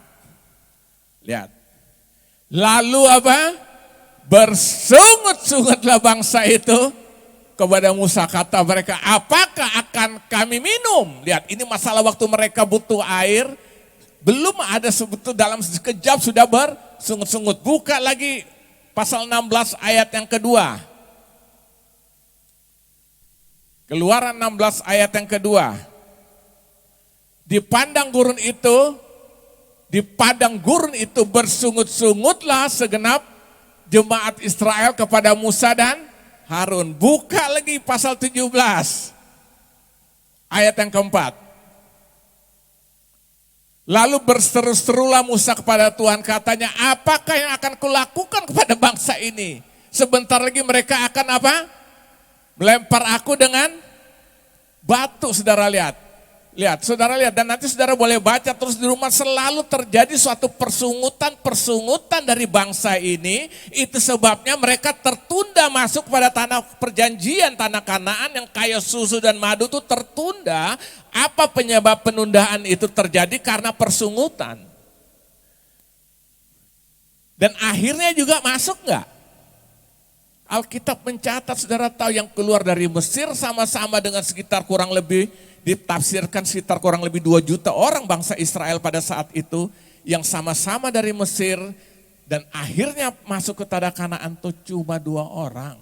Lihat. Lalu apa? Bersungut-sungutlah bangsa itu kepada Musa, kata mereka, apakah akan kami minum? Lihat, ini masalah waktu mereka butuh air. Belum ada sebetulnya dalam sekejap sudah bersungut-sungut. Buka lagi pasal 16 ayat yang kedua. Keluaran 16 ayat yang kedua. Di padang gurun itu bersungut-sungutlah segenap jemaat Israel kepada Musa dan Harun. Buka lagi pasal 17 ayat yang keempat. Lalu berseru-serulah Musa kepada Tuhan, katanya, apakah yang akan kulakukan kepada bangsa ini? Sebentar lagi mereka akan apa? Melempar aku dengan batu, saudara lihat. Lihat, saudara lihat, dan nanti saudara boleh baca terus di rumah, selalu terjadi suatu persungutan dari bangsa ini. Itu sebabnya mereka tertunda masuk pada tanah perjanjian, tanah Kanaan yang kaya susu dan madu itu tertunda. Apa penyebab penundaan itu terjadi? Karena persungutan. Dan akhirnya juga masuk enggak? Alkitab mencatat, saudara tahu, yang keluar dari Mesir sama-sama dengan sekitar kurang lebih, ditafsirkan sekitar kurang lebih 2 juta orang bangsa Israel pada saat itu, yang sama-sama dari Mesir, dan akhirnya masuk ke tanah Kanaan itu cuma 2 orang.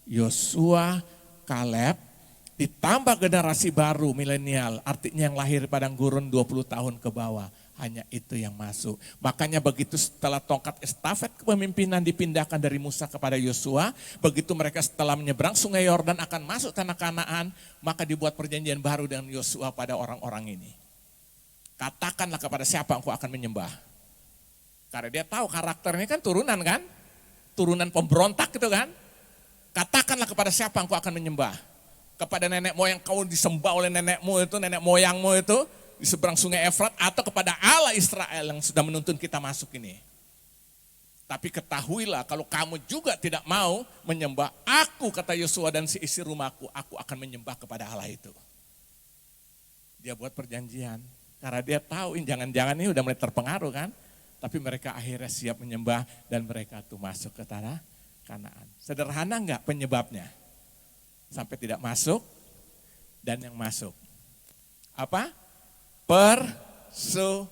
Yosua, Kaleb, ditambah generasi baru milenial, artinya yang lahir padang gurun 20 tahun ke bawah. Hanya itu yang masuk. Makanya begitu setelah tongkat estafet kepemimpinan dipindahkan dari Musa kepada Yosua, begitu mereka setelah menyeberang sungai Yordan akan masuk tanah Kanaan, maka dibuat perjanjian baru dengan Yosua pada orang-orang ini. Katakanlah kepada siapa engkau akan menyembah. Karena dia tahu karakternya kan turunan kan? Turunan pemberontak gitu kan? Katakanlah kepada siapa engkau akan menyembah. Kepada nenek moyang kau disembah oleh nenekmu itu, nenek moyangmu itu, di seberang sungai Efrat, atau kepada Allah Israel yang sudah menuntun kita masuk ini. Tapi ketahuilah kalau kamu juga tidak mau menyembah aku, kata Yosua, dan si isi rumahku, aku akan menyembah kepada Allah itu. Dia buat perjanjian, karena dia tahu jangan-jangan ini udah mulai terpengaruh kan. Tapi mereka akhirnya siap menyembah dan mereka tuh masuk ke tanah Kanaan. Sederhana enggak penyebabnya? Sampai tidak masuk dan yang masuk. Apa? Persungutan.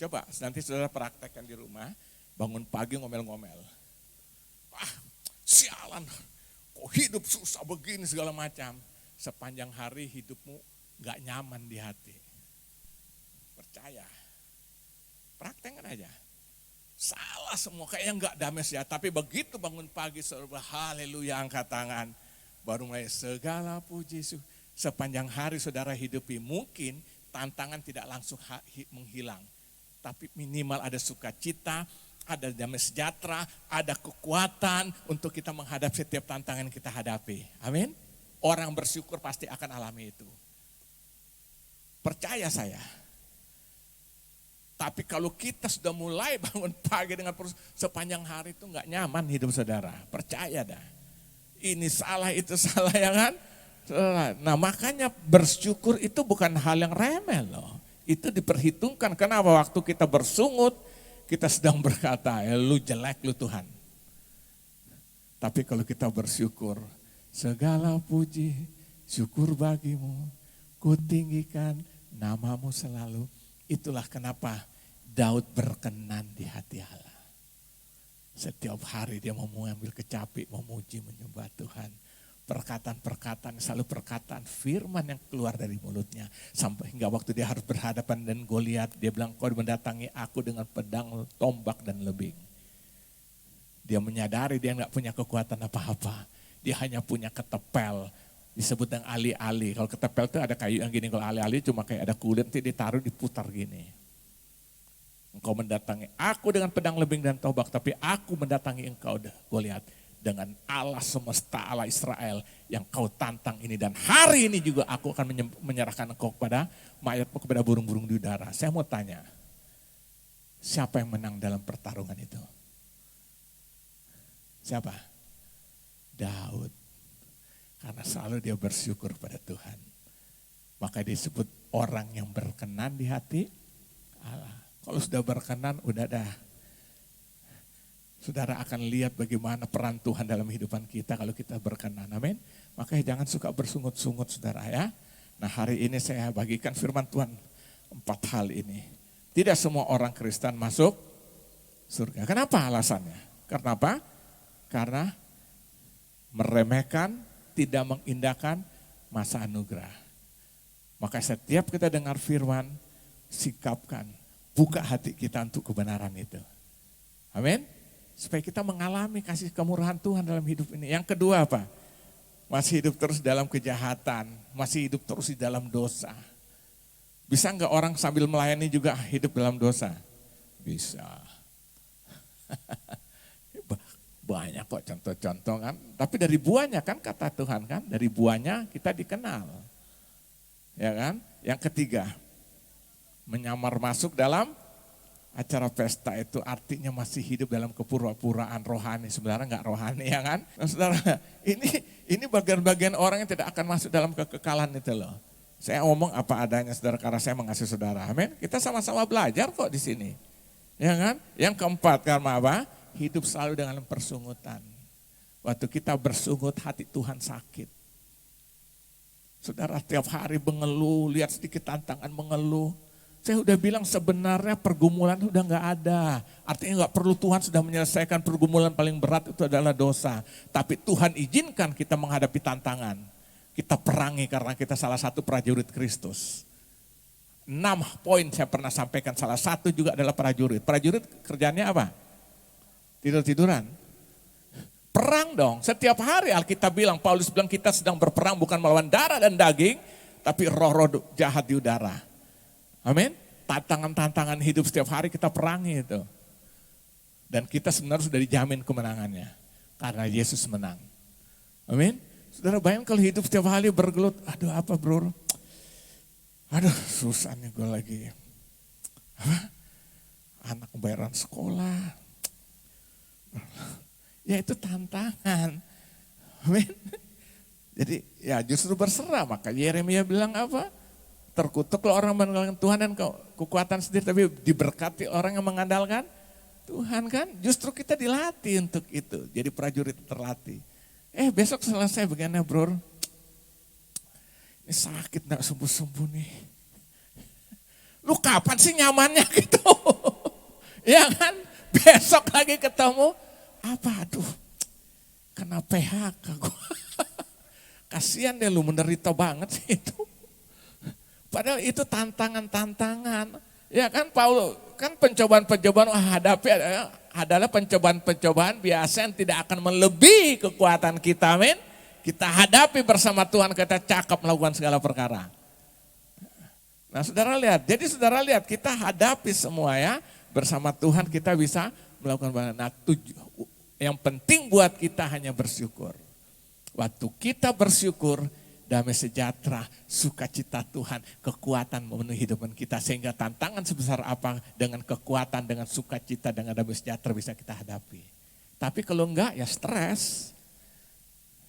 Coba nanti saudara praktekkan di rumah, bangun pagi ngomel-ngomel. Sialan, kok hidup susah begini segala macam. Sepanjang hari hidupmu gak nyaman di hati. Percaya, praktekkan aja. Salah semua, kayaknya gak damai ya. Tapi begitu bangun pagi, saudara, haleluya, angkat tangan. Baru mulai segala puji syukur. Sepanjang hari saudara hidupi, mungkin tantangan tidak langsung menghilang. Tapi minimal ada sukacita, ada damai sejahtera, ada kekuatan untuk kita menghadapi setiap tantangan yang kita hadapi. Amin. Orang bersyukur pasti akan alami itu. Percaya saya. Tapi kalau kita sudah mulai bangun pagi dengan sepanjang hari itu nggak nyaman hidup saudara. Percaya dah. Ini salah, itu salah ya kan. Nah makanya bersyukur itu bukan hal yang remeh loh. Itu diperhitungkan. Kenapa waktu kita bersungut, kita sedang berkata, lu jelek lu Tuhan. Tapi kalau kita bersyukur, segala puji, syukur bagimu, ku tinggikan namamu selalu. Itulah kenapa Daud berkenan di hati Allah. Setiap hari dia mau mengambil kecapi, memuji, menyembah Tuhan. Perkataan-perkataan, selalu perkataan firman yang keluar dari mulutnya. Sampai hingga waktu dia harus berhadapan dengan Goliat, dia bilang, kau mendatangi aku dengan pedang, tombak, dan lebing. Dia menyadari dia nggak punya kekuatan apa-apa. Dia hanya punya ketepel, disebut yang ali-ali. Kalau ketepel itu ada kayu yang gini, kalau ali-ali cuma kayak ada kulit, nanti ditaruh, diputar gini. Engkau mendatangi aku dengan pedang, lebing, dan tombak, tapi aku mendatangi engkau, Goliat, dengan Allah semesta, Allah Israel yang kau tantang ini. Dan hari ini juga aku akan menyerahkan engkau kepada mayatmu, kepada burung-burung di udara. Saya mau tanya, siapa yang menang dalam pertarungan itu? Siapa? Daud. Karena selalu dia bersyukur pada Tuhan. Maka disebut orang yang berkenan di hati Allah. Kalau sudah berkenan, udah dah. Saudara akan lihat bagaimana peran Tuhan dalam kehidupan kita kalau kita berkenan. Amin. Makanya jangan suka bersungut-sungut saudara ya. Nah hari ini saya bagikan firman Tuhan 4 hal ini. Tidak semua orang Kristen masuk surga. Kenapa alasannya? Karena apa? Karena meremehkan, tidak mengindahkan masa anugerah. Maka setiap kita dengar firman, sikapkan, buka hati kita untuk kebenaran itu. Amin. Supaya kita mengalami kasih kemurahan Tuhan dalam hidup ini. Yang kedua apa? Masih hidup terus dalam kejahatan, masih hidup terus di dalam dosa. Bisa enggak orang sambil melayani juga hidup dalam dosa? Bisa. Banyak kok contoh-contoh kan. Tapi dari buahnya kan kata Tuhan kan, dari buahnya kita dikenal. Ya kan? Yang ketiga, menyamar masuk dalam acara pesta itu artinya masih hidup dalam kepura-puraan rohani. Sebenarnya enggak rohani ya kan. Nah, saudara, ini bagian-bagian orang yang tidak akan masuk dalam kekekalan itu loh. Saya ngomong apa adanya saudara karena saya mengasihi saudara. Amin. Kita sama-sama belajar kok di sini. Ya kan? Yang keempat karena apa? Hidup selalu dengan persungutan. Waktu kita bersungut hati Tuhan sakit. Saudara tiap hari mengeluh, lihat sedikit tantangan mengeluh. Saya udah bilang sebenarnya pergumulan udah gak ada. Artinya gak perlu Tuhan sudah menyelesaikan pergumulan paling berat itu adalah dosa. Tapi Tuhan izinkan kita menghadapi tantangan. Kita perangi karena kita salah satu prajurit Kristus. 6 poin saya pernah sampaikan, salah satu juga adalah prajurit. Prajurit kerjanya apa? Tidur-tiduran. Perang dong, setiap hari Alkitab bilang, Paulus bilang kita sedang berperang bukan melawan darah dan daging, tapi roh-roh jahat di udara. Amin. Tantangan-tantangan hidup setiap hari kita perangi itu. Dan kita sebenarnya sudah dijamin kemenangannya. Karena Yesus menang. Amin. Saudara bayangkan kalau hidup setiap hari bergelut. Aduh apa bro. Aduh susah nih gue lagi. Apa? Anak bayaran sekolah. Ya itu tantangan. Amin. Jadi ya justru berserah. Maka Yeremia bilang apa? Terkutuklah orang mengandalkan Tuhan dan kekuatan sendiri, tapi diberkati orang yang mengandalkan Tuhan kan. Justru kita dilatih untuk itu, jadi prajurit terlatih. Besok selesai begini bro, ini sakit gak sembuh-sembuh nih. Lu kapan sih nyamannya gitu? Ya kan, besok lagi ketemu, apa aduh, kena PHK gue. Kasian deh lu menderita banget sih itu. Padahal itu tantangan-tantangan. Ya kan Paulus, kan pencobaan-pencobaan hadapi adalah pencobaan-pencobaan biasa yang tidak akan melebihi kekuatan kita, amin. Kita hadapi bersama Tuhan, kita cakap melakukan segala perkara. Nah saudara lihat, jadi saudara lihat kita hadapi semua ya. Bersama Tuhan kita bisa melakukan banyak. Nah, yang penting buat kita hanya bersyukur. Waktu kita bersyukur, damai sejahtera, sukacita Tuhan, kekuatan memenuhi hidupan kita. Sehingga tantangan sebesar apa dengan kekuatan, dengan sukacita, dengan damai sejahtera bisa kita hadapi. Tapi kalau enggak ya stres.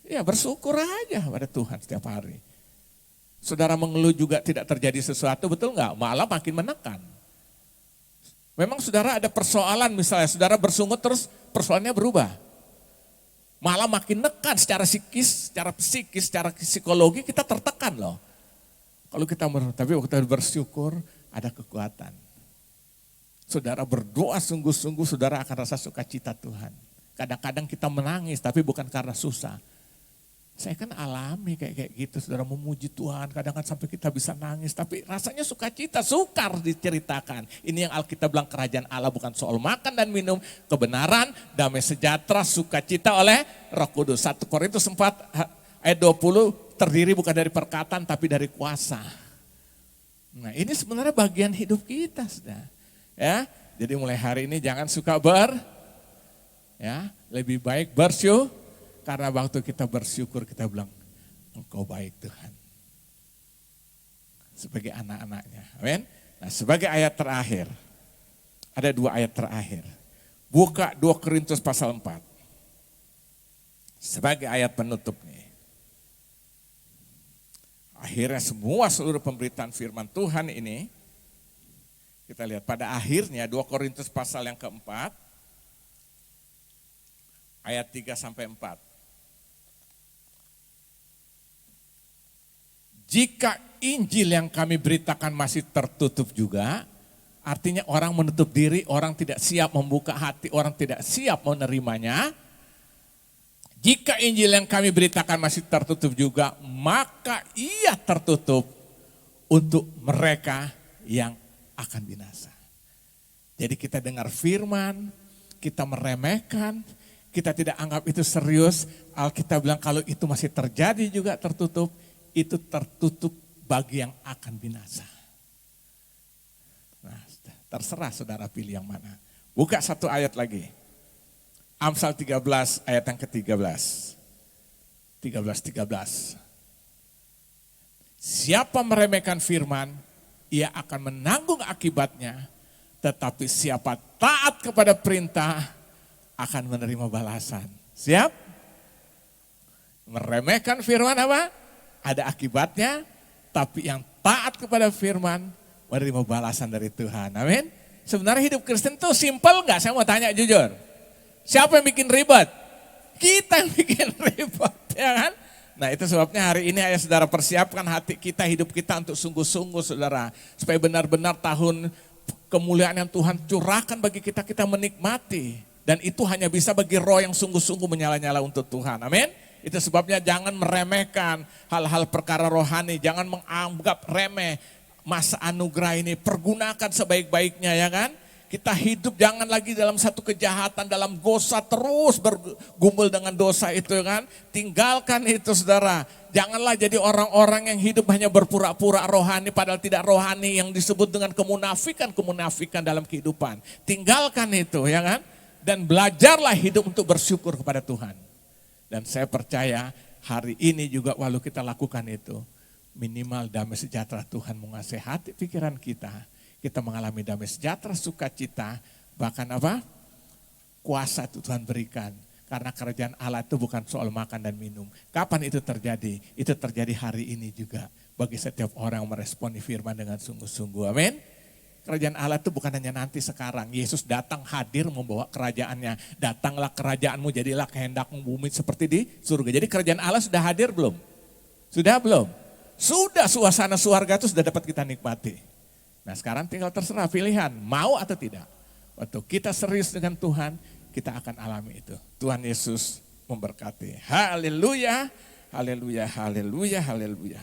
Ya bersyukur aja pada Tuhan setiap hari. Saudara mengeluh juga tidak terjadi sesuatu, betul enggak? Malah makin menekan. Memang saudara ada persoalan misalnya, saudara bersungut terus persoalannya berubah. Malah makin nekan secara psikis, secara psikologi kita tertekan loh. Kalau kita tapi waktu kita bersyukur ada kekuatan. Saudara berdoa sungguh-sungguh, saudara akan rasa sukacita Tuhan. Kadang-kadang kita menangis tapi bukan karena susah. Saya kan alami kayak gitu, saudara memuji Tuhan, kadang-kadang sampai kita bisa nangis, tapi rasanya sukacita, sukar diceritakan. Ini yang Alkitab bilang kerajaan Allah bukan soal makan dan minum, kebenaran, damai sejahtera, sukacita oleh Roh Kudus. 1 Korintus 4 ayat 20 terdiri bukan dari perkataan tapi dari kuasa. Nah ini sebenarnya bagian hidup kita, saudara. Ya, jadi mulai hari ini jangan suka lebih baik bersyukur. Karena waktu kita bersyukur kita bilang, Engkau baik Tuhan. Sebagai anak-anaknya. Amin. Nah sebagai ayat terakhir, ada 2 ayat terakhir. Buka 2 Korintus pasal 4. Sebagai ayat penutup nih. Akhirnya seluruh pemberitaan firman Tuhan ini, kita lihat pada akhirnya 2 Korintus pasal yang keempat, ayat 3-4. Jika Injil yang kami beritakan masih tertutup juga, artinya orang menutup diri, orang tidak siap membuka hati, orang tidak siap menerimanya. Jika Injil yang kami beritakan masih tertutup juga, maka ia tertutup untuk mereka yang akan binasa. Jadi kita dengar firman, kita meremehkan, kita tidak anggap itu serius. Alkitab bilang kalau itu masih terjadi juga tertutup, itu tertutup bagi yang akan binasa. Nah, terserah saudara pilih yang mana. Buka 1 ayat lagi. Amsal 13 ayat yang ke-13. 13. Siapa meremehkan firman, ia akan menanggung akibatnya. Tetapi siapa taat kepada perintah, akan menerima balasan. Siap? Meremehkan firman apa? Ada akibatnya, tapi yang taat kepada firman menerima balasan dari Tuhan. Amin. Sebenarnya hidup Kristen tuh simpel enggak? Saya mau tanya jujur. Siapa yang bikin ribet? Kita yang bikin ribet, ya kan? Nah itu sebabnya hari ini ayo saudara persiapkan hati kita, hidup kita untuk sungguh-sungguh saudara. Supaya benar-benar tahun kemuliaan yang Tuhan curahkan bagi kita, kita menikmati. Dan itu hanya bisa bagi roh yang sungguh-sungguh menyala-nyala untuk Tuhan. Amin. Itu sebabnya jangan meremehkan hal-hal perkara rohani, jangan menganggap remeh masa anugerah ini, pergunakan sebaik-baiknya ya kan. Kita hidup jangan lagi dalam satu kejahatan, dalam dosa terus bergumul dengan dosa itu kan. Tinggalkan itu saudara, janganlah jadi orang-orang yang hidup hanya berpura-pura rohani padahal tidak rohani, yang disebut dengan kemunafikan dalam kehidupan. Tinggalkan itu ya kan, dan belajarlah hidup untuk bersyukur kepada Tuhan. Dan saya percaya hari ini juga walau kita lakukan itu, minimal damai sejahtera Tuhan menguasai hati pikiran kita. Kita mengalami damai sejahtera, sukacita, bahkan apa? Kuasa itu Tuhan berikan. Karena kerajaan Allah itu bukan soal makan dan minum. Kapan itu terjadi? Itu terjadi hari ini juga. Bagi setiap orang yang meresponi firman dengan sungguh-sungguh. Amin. Kerajaan Allah itu bukan hanya nanti sekarang. Yesus datang hadir membawa kerajaannya. Datanglah kerajaanmu, jadilah kehendakmu bumi seperti di surga. Jadi kerajaan Allah sudah hadir belum? Sudah belum? Sudah, suasana surga itu sudah dapat kita nikmati. Nah sekarang tinggal terserah pilihan, mau atau tidak. Waktu kita serius dengan Tuhan, kita akan alami itu. Tuhan Yesus memberkati. Haleluya, haleluya, haleluya, haleluya.